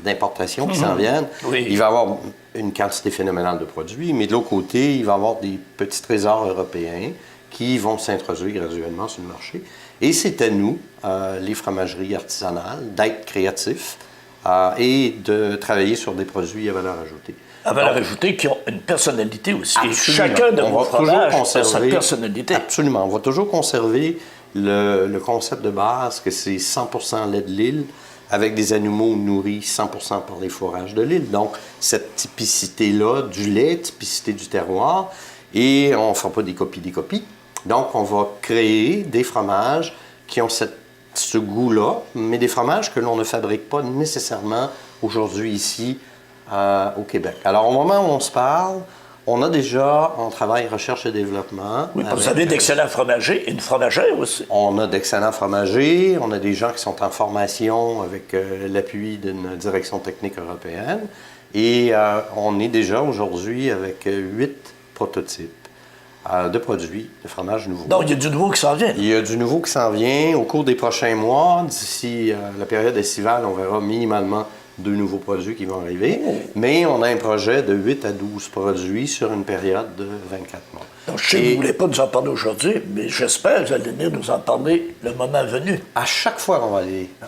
d'importation qui s'en viennent, il va y avoir une quantité phénoménale de produits, mais de l'autre côté, il va y avoir des petits trésors européens qui vont s'introduire graduellement sur le marché. Et c'est à nous, les fromageries artisanales, d'être créatifs et de travailler sur des produits à valeur ajoutée. À valeur ajoutée qui ont une personnalité aussi. Absolument. Et chacun de vos fromages a sa personnalité. Absolument. On va toujours conserver le concept de base que c'est 100% lait de l'île avec des animaux nourris 100% par les fourrages de l'île. Donc, cette typicité-là du lait, typicité du terroir, et on ne fera pas des copies. Donc, on va créer des fromages qui ont ce goût-là, mais des fromages que l'on ne fabrique pas nécessairement aujourd'hui ici au Québec. Alors, au moment où on se parle, on a déjà, on travaille recherche et développement. Oui, vous avez d'excellents fromagers et une fromagère aussi. On a d'excellents fromagers, on a des gens qui sont en formation avec l'appui d'une direction technique européenne. Et on est déjà aujourd'hui avec 8 prototypes de produits de fromage nouveau. Donc, il y a du nouveau qui s'en vient. Il y a du nouveau qui s'en vient. Au cours des prochains mois, d'ici la période estivale, on verra minimalement 2 nouveaux produits qui vont arriver. Mais on a un projet de 8 à 12 produits sur une période de 24 mois. Donc, je sais que vous ne voulez pas nous en parler aujourd'hui, mais j'espère que vous allez venir nous en parler le moment venu. À chaque fois,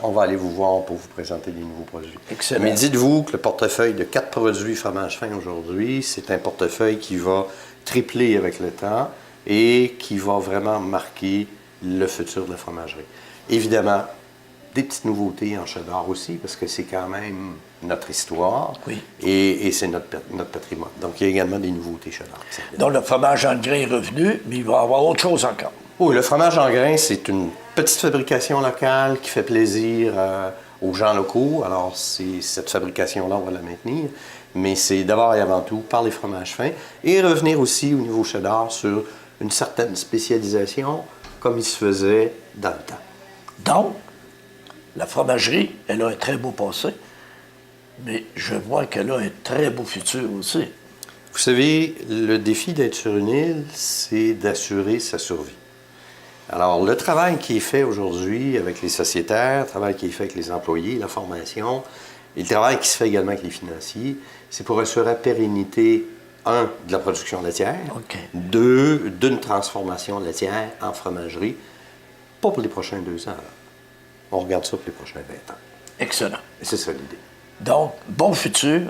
on va aller vous voir pour vous présenter des nouveaux produits. Excellent. Mais dites-vous que le portefeuille de 4 produits fromage fin aujourd'hui, c'est un portefeuille qui va tripler avec le temps et qui va vraiment marquer le futur de la fromagerie. Évidemment, des petites nouveautés en cheddar aussi, parce que c'est quand même notre histoire et c'est notre patrimoine. Donc, il y a également des nouveautés cheddar. Donc, le fromage en grain est revenu, mais il va y avoir autre chose encore. Oui, le fromage en grains, c'est une petite fabrication locale qui fait plaisir aux gens locaux. Alors, cette fabrication-là, on va la maintenir. Mais c'est d'abord et avant tout par les fromages fins et revenir aussi au niveau cheddar sur une certaine spécialisation comme il se faisait dans le temps. Donc, la fromagerie, elle a un très beau passé, mais je vois qu'elle a un très beau futur aussi. Vous savez, le défi d'être sur une île, c'est d'assurer sa survie. Alors, le travail qui est fait aujourd'hui avec les sociétaires, le travail qui est fait avec les employés, la formation, et le travail qui se fait également avec les financiers, c'est pour assurer la pérennité, 1, de la production laitière, 2, d'une transformation laitière en fromagerie, pas pour les prochains 2 ans. Là. On regarde ça pour les prochains 20 ans. Excellent. Et c'est ça l'idée. Donc, bon futur.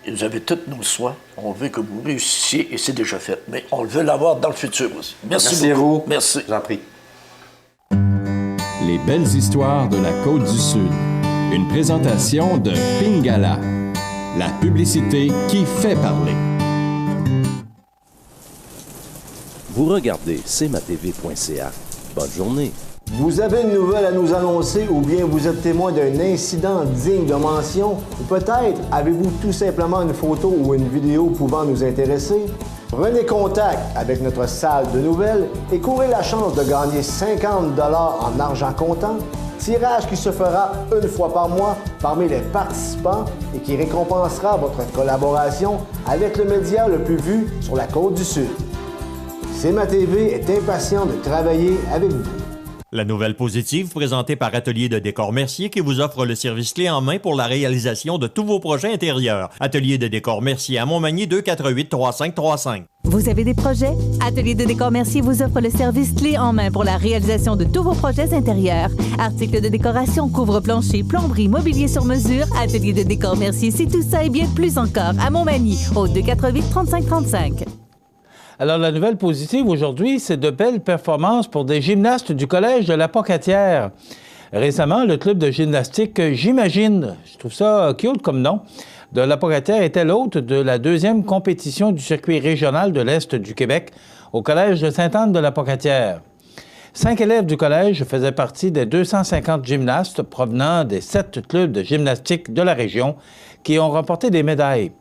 Vous avez tous nos soins. On veut que vous réussissiez et c'est déjà fait. Mais on veut l'avoir dans le futur aussi. Merci beaucoup. À vous. Merci. J'en prie. Les belles histoires de la Côte-du-Sud. Une présentation de Pingala, la publicité qui fait parler. Vous regardez cmatv.ca. Bonne journée. Vous avez une nouvelle à nous annoncer ou bien vous êtes témoin d'un incident digne de mention ou peut-être avez-vous tout simplement une photo ou une vidéo pouvant nous intéresser? Prenez contact avec notre salle de nouvelles et courez la chance de gagner 50 $ en argent comptant, tirage qui se fera une fois par mois parmi les participants et qui récompensera votre collaboration avec le média le plus vu sur la Côte-du-Sud. CMA-TV est impatient de travailler avec vous. La nouvelle positive présentée par Atelier de décor Mercier qui vous offre le service clé en main pour la réalisation de tous vos projets intérieurs. Atelier de décor Mercier à Montmagny 248-3535. Vous avez des projets? Atelier de décor Mercier vous offre le service clé en main pour la réalisation de tous vos projets intérieurs. Articles de décoration, couvre-plancher, plomberie, mobilier sur mesure. Atelier de décor Mercier, c'est tout ça et bien plus encore à Montmagny au 248-3535. Alors, la nouvelle positive aujourd'hui, c'est de belles performances pour des gymnastes du Collège de la Pocatière. Récemment, le club de gymnastique J'imagine, je trouve ça cute comme nom, de la Pocatière était l'hôte de la 2e compétition du circuit régional de l'Est du Québec au Collège de Sainte-Anne de la Pocatière. 5 élèves du collège faisaient partie des 250 gymnastes provenant des 7 clubs de gymnastique de la région qui ont remporté des médailles.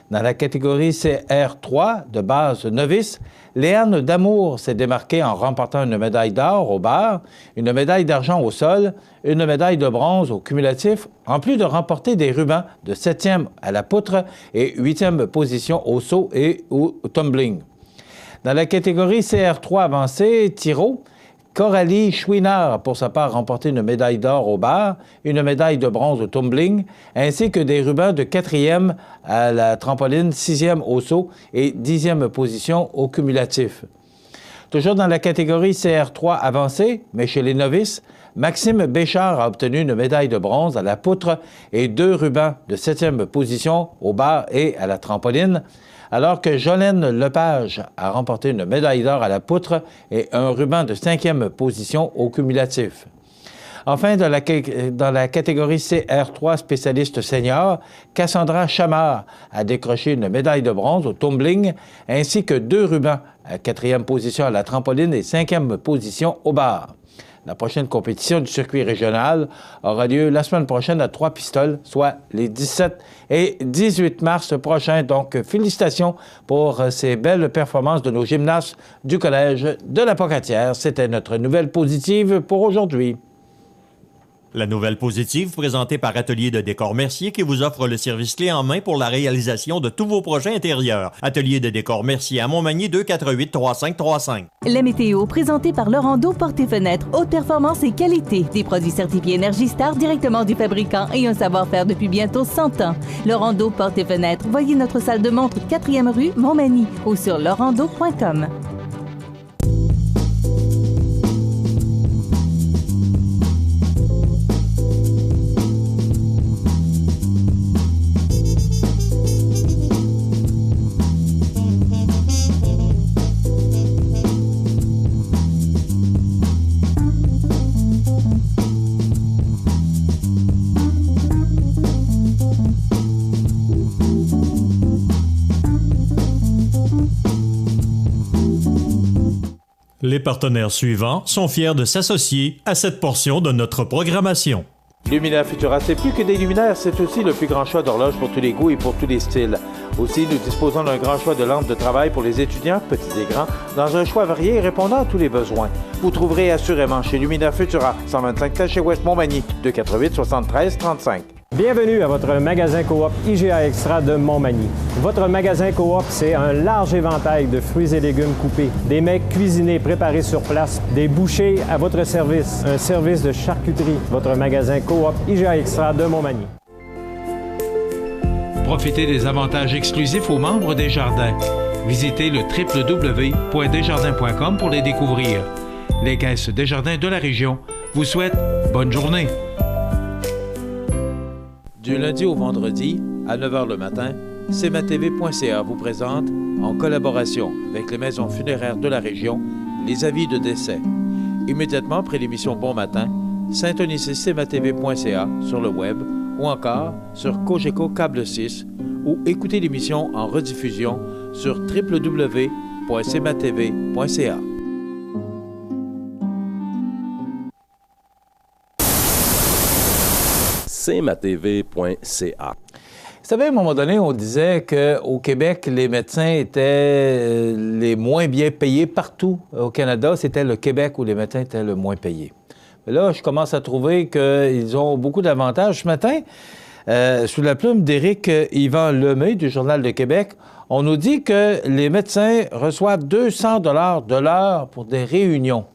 Dans la catégorie CR3 de base novice, Léane Damour s'est démarquée en remportant une médaille d'or au bar, une médaille d'argent au sol, une médaille de bronze au cumulatif, en plus de remporter des rubans de 7e à la poutre et 8e position au saut et au tumbling. Dans la catégorie CR3 avancée, tiro, Coralie Chouinard a pour sa part remporté une médaille d'or au bar, une médaille de bronze au tumbling, ainsi que des rubans de 4e à la trampoline, 6e au saut et 10e position au cumulatif. Toujours dans la catégorie CR3 avancée, mais chez les novices, Maxime Béchard a obtenu une médaille de bronze à la poutre et 2 rubans de 7e position au bar et à la trampoline, alors que Jolène Lepage a remporté une médaille d'or à la poutre et un ruban de 5e position au cumulatif. Enfin, dans la catégorie CR3 spécialiste senior, Cassandra Chamard a décroché une médaille de bronze au tumbling ainsi que 2 rubans à 4e position à la trampoline et 5e position au bar. La prochaine compétition du circuit régional aura lieu la semaine prochaine à Trois-Pistoles, soit les 17 et 18 mars prochains. Donc, félicitations pour ces belles performances de nos gymnastes du Collège de la Pocatière. C'était notre nouvelle positive pour aujourd'hui. La nouvelle positive présentée par Atelier de décor Mercier qui vous offre le service clé en main pour la réalisation de tous vos projets intérieurs. Atelier de décor Mercier à Montmagny 248-3535. La météo présentée par Lorando Portes et Fenêtres, haute performance et qualité. Des produits certifiés Énergie Star directement du fabricant et un savoir-faire depuis bientôt 100 ans. Lorando Portes et Fenêtres, voyez notre salle de montre 4e rue Montmagny ou sur lorando.com. Les partenaires suivants sont fiers de s'associer à cette portion de notre programmation. Luminaire Futura, c'est plus que des luminaires, c'est aussi le plus grand choix d'horloges pour tous les goûts et pour tous les styles. Aussi, nous disposons d'un grand choix de lampes de travail pour les étudiants, petits et grands, dans un choix varié et répondant à tous les besoins. Vous trouverez assurément chez Luminaire Futura, 125 chez Ouest Montmagny, 248 73 35. Bienvenue à votre magasin Coop IGA Extra de Montmagny. Votre magasin Coop, c'est un large éventail de fruits et légumes coupés, des mets cuisinés préparés sur place, des bouchées à votre service, un service de charcuterie. Votre magasin Coop IGA Extra de Montmagny. Profitez des avantages exclusifs aux membres des Jardins. Visitez le www.desjardins.com pour les découvrir. Les caisses Desjardins de la région vous souhaitent bonne journée. Du lundi au vendredi, à 9h le matin, cmatv.ca vous présente, en collaboration avec les maisons funéraires de la région, les avis de décès. Immédiatement après l'émission Bon Matin, syntonisez cmatv.ca sur le web ou encore sur Cogeco Câble 6 ou écoutez l'émission en rediffusion sur www.cmatv.ca. cmatv.ca. Vous savez, à un moment donné, on disait qu'au Québec, les médecins étaient les moins bien payés partout. Au Canada, c'était le Québec où les médecins étaient le moins payés. Mais là, je commence à trouver qu'ils ont beaucoup d'avantages. Ce matin, sous la plume d'Éric Yvan Lemay du Journal de Québec, on nous dit que les médecins reçoivent 200 $ de l'heure pour des réunions.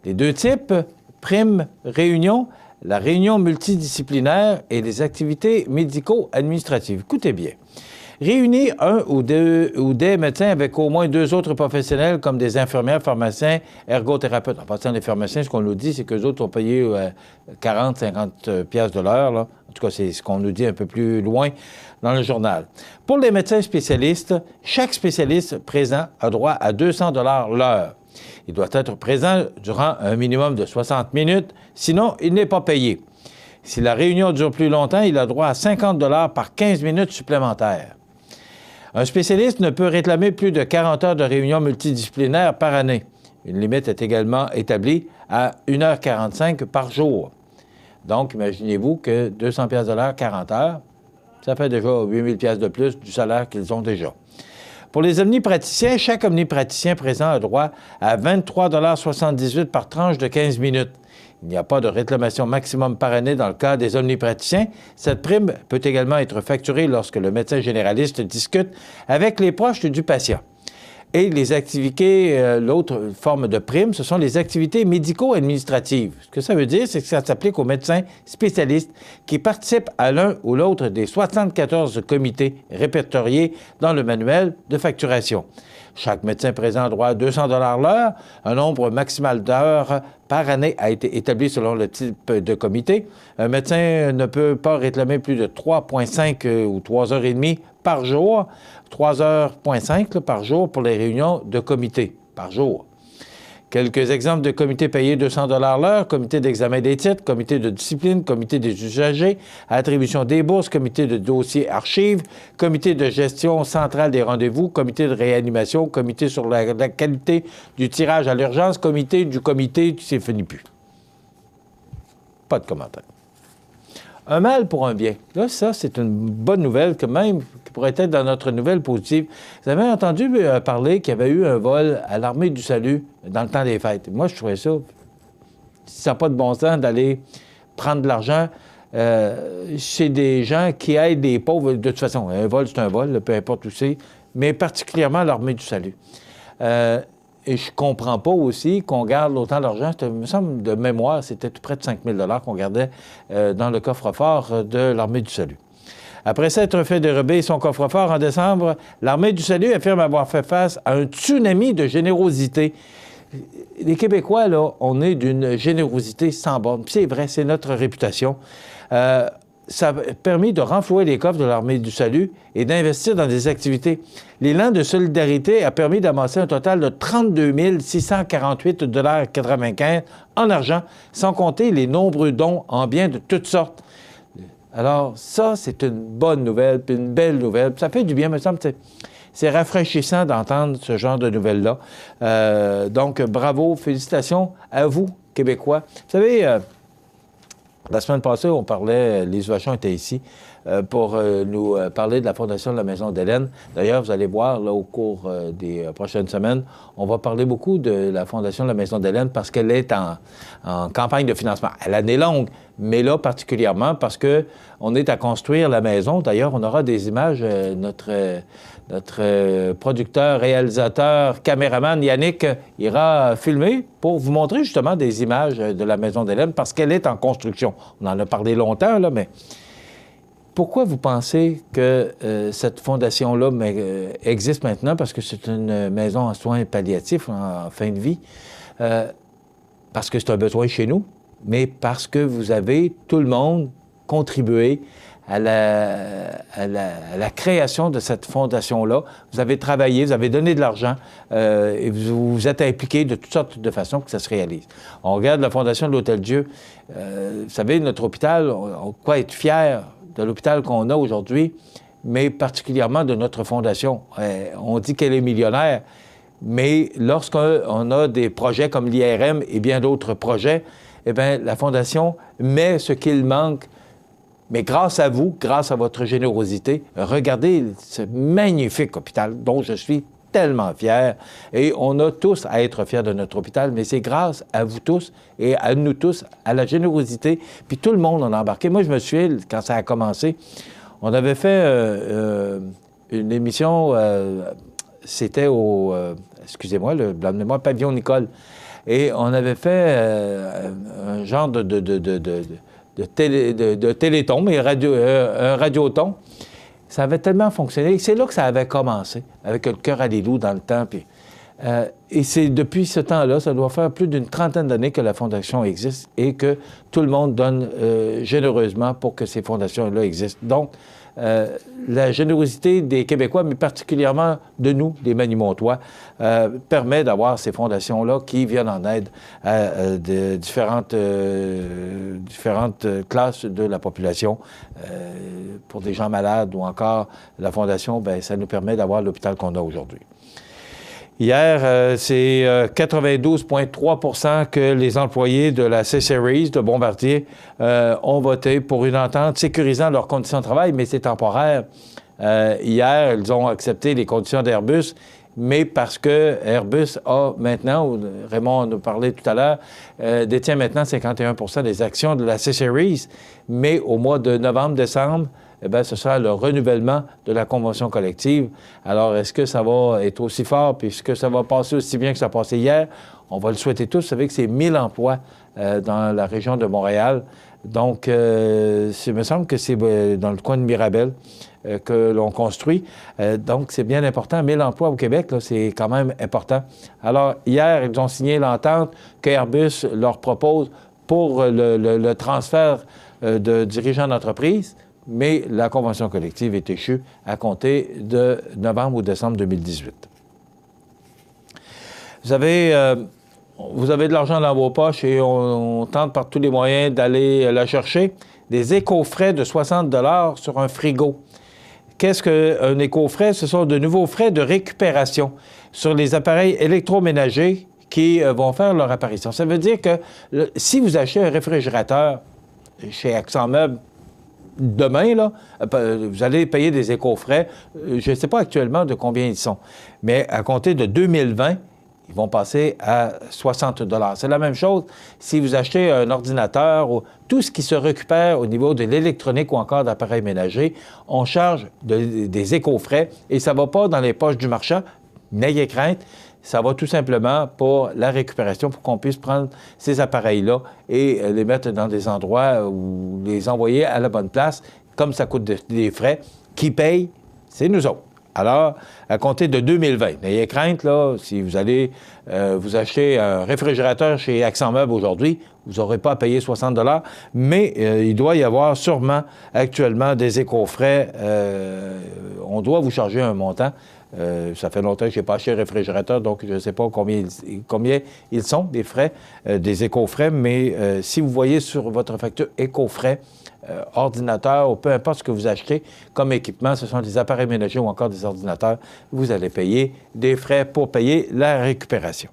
Les deux types, prime, réunion, la réunion multidisciplinaire et les activités médico-administratives. Écoutez bien. Réunir un ou des médecins avec au moins 2 autres professionnels comme des infirmières, pharmaciens, ergothérapeutes. En passant, les pharmaciens, ce qu'on nous dit, c'est qu'eux autres ont payé 40-50 piastres de l'heure. En tout cas, c'est ce qu'on nous dit un peu plus loin dans le journal. Pour les médecins spécialistes, chaque spécialiste présent a droit à 200 $ l'heure. Il doit être présent durant un minimum de 60 minutes, sinon il n'est pas payé. Si la réunion dure plus longtemps, il a droit à 50 $ par 15 minutes supplémentaires. Un spécialiste ne peut réclamer plus de 40 heures de réunion multidisciplinaire par année. Une limite est également établie à 1h45 par jour. Donc, imaginez-vous que 200 $ de l'heure, 40 heures, ça fait déjà 8 000 $ de plus du salaire qu'ils ont déjà. Pour les omnipraticiens, chaque omnipraticien présent a droit à 23,78 $ par tranche de 15 minutes. Il n'y a pas de réclamation maximum par année dans le cas des omnipraticiens. Cette prime peut également être facturée lorsque le médecin généraliste discute avec les proches du patient. Et les activités, l'autre forme de prime, ce sont les activités médico-administratives. Ce que ça veut dire, c'est que ça s'applique aux médecins spécialistes qui participent à l'un ou l'autre des 74 comités répertoriés dans le manuel de facturation. Chaque médecin présent a droit à 200 $ l'heure. Un nombre maximal d'heures par année a été établi selon le type de comité. Un médecin ne peut pas réclamer plus de 3,5 ou 3h30 par jour, 3h5 par jour pour les réunions de comité par jour. Quelques exemples de comités payés 200 $ l'heure, comité d'examen des titres, comité de discipline, comité des usagers, attribution des bourses, comité de dossiers archives, comité de gestion centrale des rendez-vous, comité de réanimation, comité sur la qualité du tirage à l'urgence, comité du comité, c'est fini plus. Pas de commentaire. Un mal pour un bien. Là, ça, c'est une bonne nouvelle, que même qui pourrait être dans notre nouvelle positive. Vous avez entendu parler qu'il y avait eu un vol à l'Armée du Salut dans le temps des fêtes. Moi, je trouvais ça, ça n'a pas de bon sens d'aller prendre de l'argent chez des gens qui aident des pauvres. De toute façon, un vol, c'est un vol, peu importe où c'est, mais particulièrement l'Armée du Salut. Et je comprends pas aussi qu'on garde autant d'argent. Il me semble, de mémoire, c'était tout près de 5 000 $ qu'on gardait dans le coffre-fort de l'Armée du Salut. Après s'être fait dérober son coffre-fort en décembre, l'Armée du Salut affirme avoir fait face à un tsunami de générosité. Les Québécois, là, on est d'une générosité sans borne. C'est vrai, c'est notre réputation. Ça a permis de renflouer les coffres de l'Armée du Salut et d'investir dans des activités. L'élan de solidarité a permis d'amasser un total de 32 648,95 $ en argent, sans compter les nombreux dons en biens de toutes sortes. Alors, ça, c'est une bonne nouvelle, puis une belle nouvelle. Ça fait du bien, me semble. C'est rafraîchissant d'entendre ce genre de nouvelles-là. Donc, bravo, félicitations à vous, Québécois. Vous savez, la semaine passée, on parlait, Lise Vachon était ici, pour nous parler de la Fondation de la Maison d'Hélène. D'ailleurs, vous allez voir, là, au cours des prochaines semaines, on va parler beaucoup de la Fondation de la Maison d'Hélène parce qu'elle est en campagne de financement. Elle est longue, mais là, particulièrement parce qu'on est à construire la maison. D'ailleurs, on aura des images. Notre producteur, réalisateur, caméraman Yannick ira filmer pour vous montrer justement des images de la Maison d'Hélène parce qu'elle est en construction. On en a parlé longtemps, là, mais pourquoi vous pensez que cette fondation-là existe maintenant? Parce que c'est une maison en soins palliatifs, en fin de vie. Parce que c'est un besoin chez nous, mais parce que vous avez, tout le monde, contribué à la création de cette fondation-là. Vous avez travaillé, vous avez donné de l'argent et vous vous êtes impliqué de toutes sortes de façons que ça se réalise. On regarde la Fondation de l'Hôtel-Dieu. Vous savez, notre hôpital, on peut être fier de l'hôpital qu'on a aujourd'hui, mais particulièrement de notre fondation. On dit qu'elle est millionnaire, mais lorsqu'on a des projets comme l'IRM et bien d'autres projets, eh bien, la Fondation met ce qu'il manque. Mais grâce à vous, grâce à votre générosité, regardez ce magnifique hôpital dont je suis tellement fier. Et on a tous à être fiers de notre hôpital, mais c'est grâce à vous tous et à nous tous, à la générosité. Puis tout le monde en a embarqué. Moi, je me souviens, quand ça a commencé, on avait fait une émission, c'était au, excusez-moi, le blanc de mémoire, Pavillon Nicole. Et on avait fait un genre de téléthon, mais un radioton. Ça avait tellement fonctionné. C'est là que ça avait commencé, avec le cœur à l'éloux dans le temps. Puis, et c'est depuis ce temps-là, ça doit faire plus d'une trentaine d'années que la Fondation existe et que tout le monde donne généreusement pour que ces fondations-là existent. Donc, la générosité des Québécois, mais particulièrement de nous, des Manimontois, permet d'avoir ces fondations-là qui viennent en aide à de différentes classes de la population. Pour des gens malades ou encore la Fondation, bien, ça nous permet d'avoir l'hôpital qu'on a aujourd'hui. Hier, c'est 92,3 % que les employés de la C-Series de Bombardier ont voté pour une entente sécurisant leurs conditions de travail, mais c'est temporaire. Hier, ils ont accepté les conditions d'Airbus, mais parce que Airbus a maintenant, Raymond en a parlé tout à l'heure, détient maintenant 51 % des actions de la C-Series, mais au mois de novembre-décembre, eh bien, ce sera le renouvellement de la convention collective. Alors, est-ce que ça va être aussi fort, puis est-ce que ça va passer aussi bien que ça a passé hier? On va le souhaiter tous. Vous savez que c'est 1000 emplois dans la région de Montréal. Donc, il me semble que c'est dans le coin de Mirabel que l'on construit. Donc, c'est bien important. 1000 emplois au Québec, là, c'est quand même important. Alors, hier, ils ont signé l'entente qu'Airbus leur propose pour le transfert de dirigeants d'entreprise. Mais la convention collective est échue à compter de novembre ou décembre 2018. Vous avez de l'argent dans vos poches et on tente par tous les moyens d'aller la chercher. Des éco-frais de 60 $ sur un frigo. Qu'est-ce qu'un éco-frais? Ce sont de nouveaux frais de récupération sur les appareils électroménagers qui vont faire leur apparition. Ça veut dire que si vous achetez un réfrigérateur chez Accent Meubles, demain, là, vous allez payer des éco-frais. Je ne sais pas actuellement de combien ils sont, mais à compter de 2020, ils vont passer à 60 $. C'est la même chose si vous achetez un ordinateur ou tout ce qui se récupère au niveau de l'électronique ou encore d'appareils ménagers, on charge des éco-frais et ça ne va pas dans les poches du marchand. N'ayez crainte. Ça va tout simplement pour la récupération, pour qu'on puisse prendre ces appareils-là et les mettre dans des endroits ou les envoyer à la bonne place. Comme ça coûte des frais, qui payent? C'est nous autres. Alors, à compter de 2020, n'ayez crainte, là, si vous allez vous acheter un réfrigérateur chez Accent Meubles aujourd'hui, vous n'aurez pas à payer 60 $, mais il doit y avoir sûrement actuellement des éco-frais. On doit vous charger un montant. Ça fait longtemps que je n'ai pas acheté un réfrigérateur, donc je ne sais pas combien ils sont, des frais, des éco-frais, mais si vous voyez sur votre facture éco-frais ordinateur ou peu importe ce que vous achetez comme équipement, ce sont des appareils ménagers ou encore des ordinateurs, vous allez payer des frais pour payer la récupération.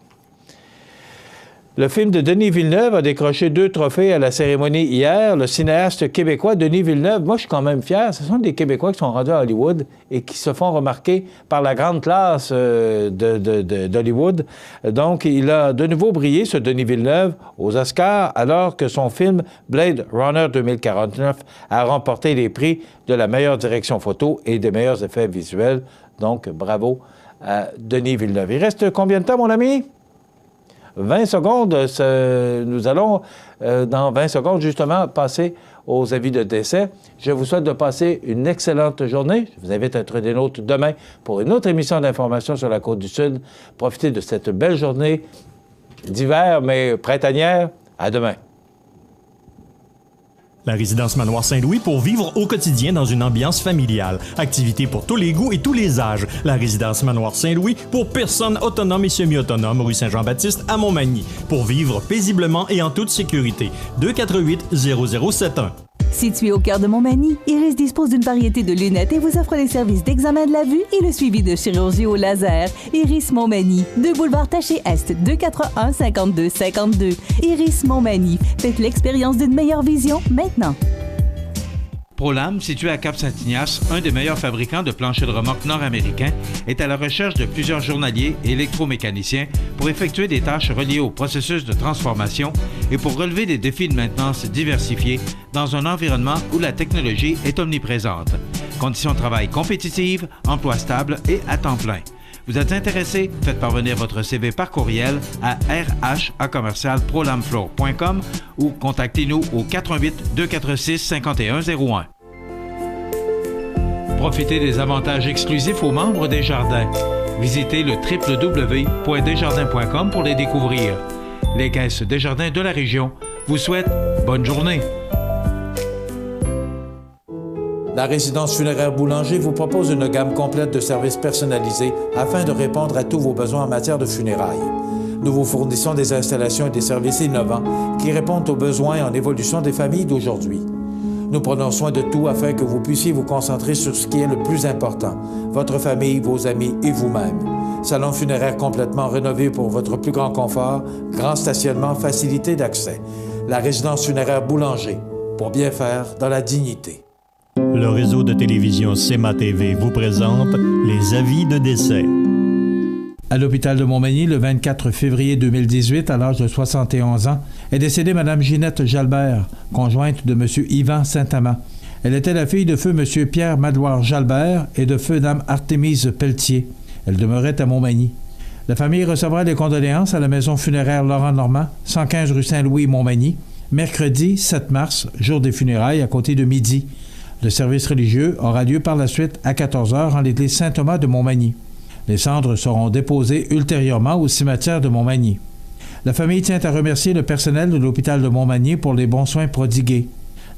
Le film de Denis Villeneuve a décroché 2 trophées à la cérémonie hier. Le cinéaste québécois Denis Villeneuve, moi je suis quand même fier, ce sont des Québécois qui sont rendus à Hollywood et qui se font remarquer par la grande classe d'Hollywood. Donc il a de nouveau brillé, ce Denis Villeneuve, aux Oscars, alors que son film Blade Runner 2049 a remporté les prix de la meilleure direction photo et des meilleurs effets visuels. Donc bravo à Denis Villeneuve. Il reste combien de temps, mon ami? 20 secondes, nous allons, dans 20 secondes, justement, passer aux avis de décès. Je vous souhaite de passer une excellente journée. Je vous invite à être des nôtres demain pour une autre émission d'information sur la Côte-du-Sud. Profitez de cette belle journée d'hiver, mais printanière. À demain. La résidence Manoir Saint-Louis pour vivre au quotidien dans une ambiance familiale. Activités pour tous les goûts et tous les âges. La résidence Manoir Saint-Louis pour personnes autonomes et semi-autonomes, rue Saint-Jean-Baptiste à Montmagny. Pour vivre paisiblement et en toute sécurité. 248-0071. Situé au cœur de Montmagny, Iris dispose d'une variété de lunettes et vous offre les services d'examen de la vue et le suivi de chirurgie au laser. Iris Montmagny, 2 boulevard Taché-Est, 241-5252. Iris Montmagny, faites l'expérience d'une meilleure vision maintenant. ProLam, situé à Cap-Saint-Ignace, un des meilleurs fabricants de planchers de remorque nord-américains, est à la recherche de plusieurs journaliers et électromécaniciens pour effectuer des tâches reliées au processus de transformation et pour relever des défis de maintenance diversifiés dans un environnement où la technologie est omniprésente. Conditions de travail compétitives, emploi stable et à temps plein. Vous êtes intéressé? Faites parvenir votre CV par courriel à rh@prolamfloor.com ou contactez-nous au 418-246-5101. Profitez des avantages exclusifs aux membres des Jardins. Visitez le www.desjardins.com pour les découvrir. Les caisses Desjardins de la région vous souhaitent bonne journée. La résidence funéraire Boulanger vous propose une gamme complète de services personnalisés afin de répondre à tous vos besoins en matière de funérailles. Nous vous fournissons des installations et des services innovants qui répondent aux besoins en évolution des familles d'aujourd'hui. Nous prenons soin de tout afin que vous puissiez vous concentrer sur ce qui est le plus important, votre famille, vos amis et vous-même. Salon funéraire complètement rénové pour votre plus grand confort, grand stationnement, facilité d'accès. La résidence funéraire Boulanger, pour bien faire dans la dignité. Le réseau de télévision CEMA TV vous présente les avis de décès. À l'hôpital de Montmagny, le 24 février 2018, à l'âge de 71 ans, est décédée Mme Ginette Jalbert, conjointe de M. Yvan Saint-Amand. Elle était la fille de feu M. Pierre Madouard Jalbert et de feu Dame Artémise Pelletier. Elle demeurait à Montmagny. La famille recevra les condoléances à la maison funéraire Laurent-Normand, 115 rue Saint-Louis, Montmagny, mercredi 7 mars, jour des funérailles, à compter de midi. Le service religieux aura lieu par la suite à 14h en l'église Saint-Thomas de Montmagny. Les cendres seront déposées ultérieurement au cimetière de Montmagny. La famille tient à remercier le personnel de l'hôpital de Montmagny pour les bons soins prodigués.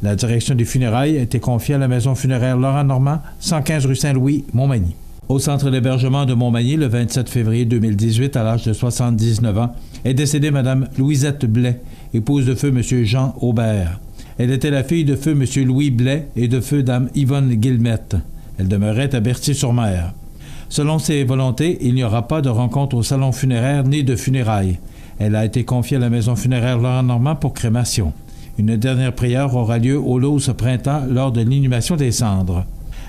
La direction des funérailles a été confiée à la maison funéraire Laurent-Normand, 115 rue Saint-Louis, Montmagny. Au centre d'hébergement de Montmagny, le 27 février 2018, à l'âge de 79 ans, est décédée Mme Louisette Blais, épouse de feu M. Jean Aubert. Elle était la fille de feu M. Louis Blais et de feu Dame Yvonne Guillemette. Elle demeurait à Berthier-sur-Mer. Selon ses volontés, il n'y aura pas de rencontre au salon funéraire ni de funérailles. Elle a été confiée à la maison funéraire Laurent-Normand pour crémation. Une dernière prière aura lieu au lot ce printemps lors de l'inhumation des cendres.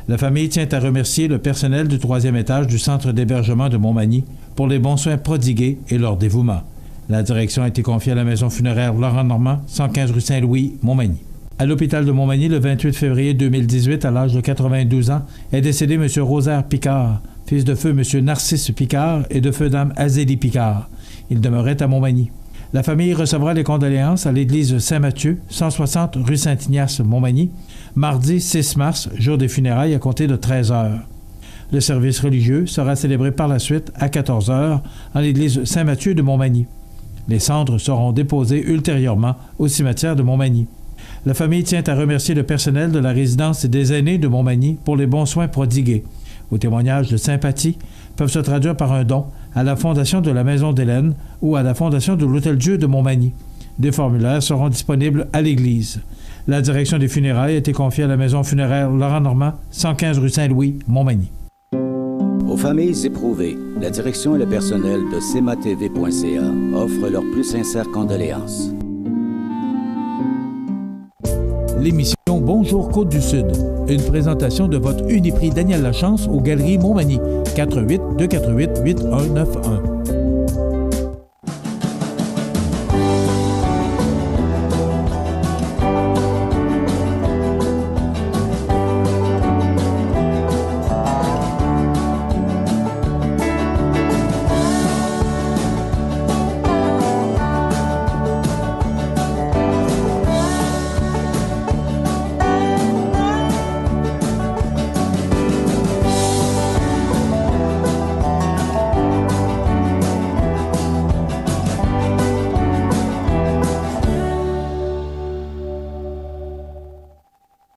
La famille tient à remercier le personnel du 3e étage du centre d'hébergement de Montmagny pour les bons soins prodigués et leur dévouement. La direction a été confiée à la maison funéraire Laurent-Normand, 115 rue Saint-Louis, Montmagny. À l'hôpital de Montmagny, le 28 février 2018, à l'âge de 92 ans, est décédé M. Rosaire Picard, fils de feu M. Narcisse Picard et de feu Dame Azélie Picard. Il demeurait à Montmagny. La famille recevra les condoléances à l'église Saint-Mathieu, 160 rue Saint-Ignace, Montmagny, mardi 6 mars, jour des funérailles à compter de 13h. Le service religieux sera célébré par la suite à 14h en l'église Saint-Mathieu de Montmagny. Les cendres seront déposées ultérieurement au cimetière de Montmagny. La famille tient à remercier le personnel de la résidence des aînés de Montmagny pour les bons soins prodigués. Vos témoignages de sympathie peuvent se traduire par un don à la Fondation de la Maison d'Hélène ou à la Fondation de l'Hôtel-Dieu de Montmagny. Des formulaires seront disponibles à l'église. La direction des funérailles a été confiée à la maison funéraire Laurent Normand, 115 rue Saint-Louis, Montmagny. Aux familles éprouvées, la direction et le personnel de CEMATV.ca offrent leurs plus sincères condoléances. L'émission Bonjour Côte-du-Sud, une présentation de votre Uniprix Daniel Lachance aux Galeries Montmagny, 418-248-8191.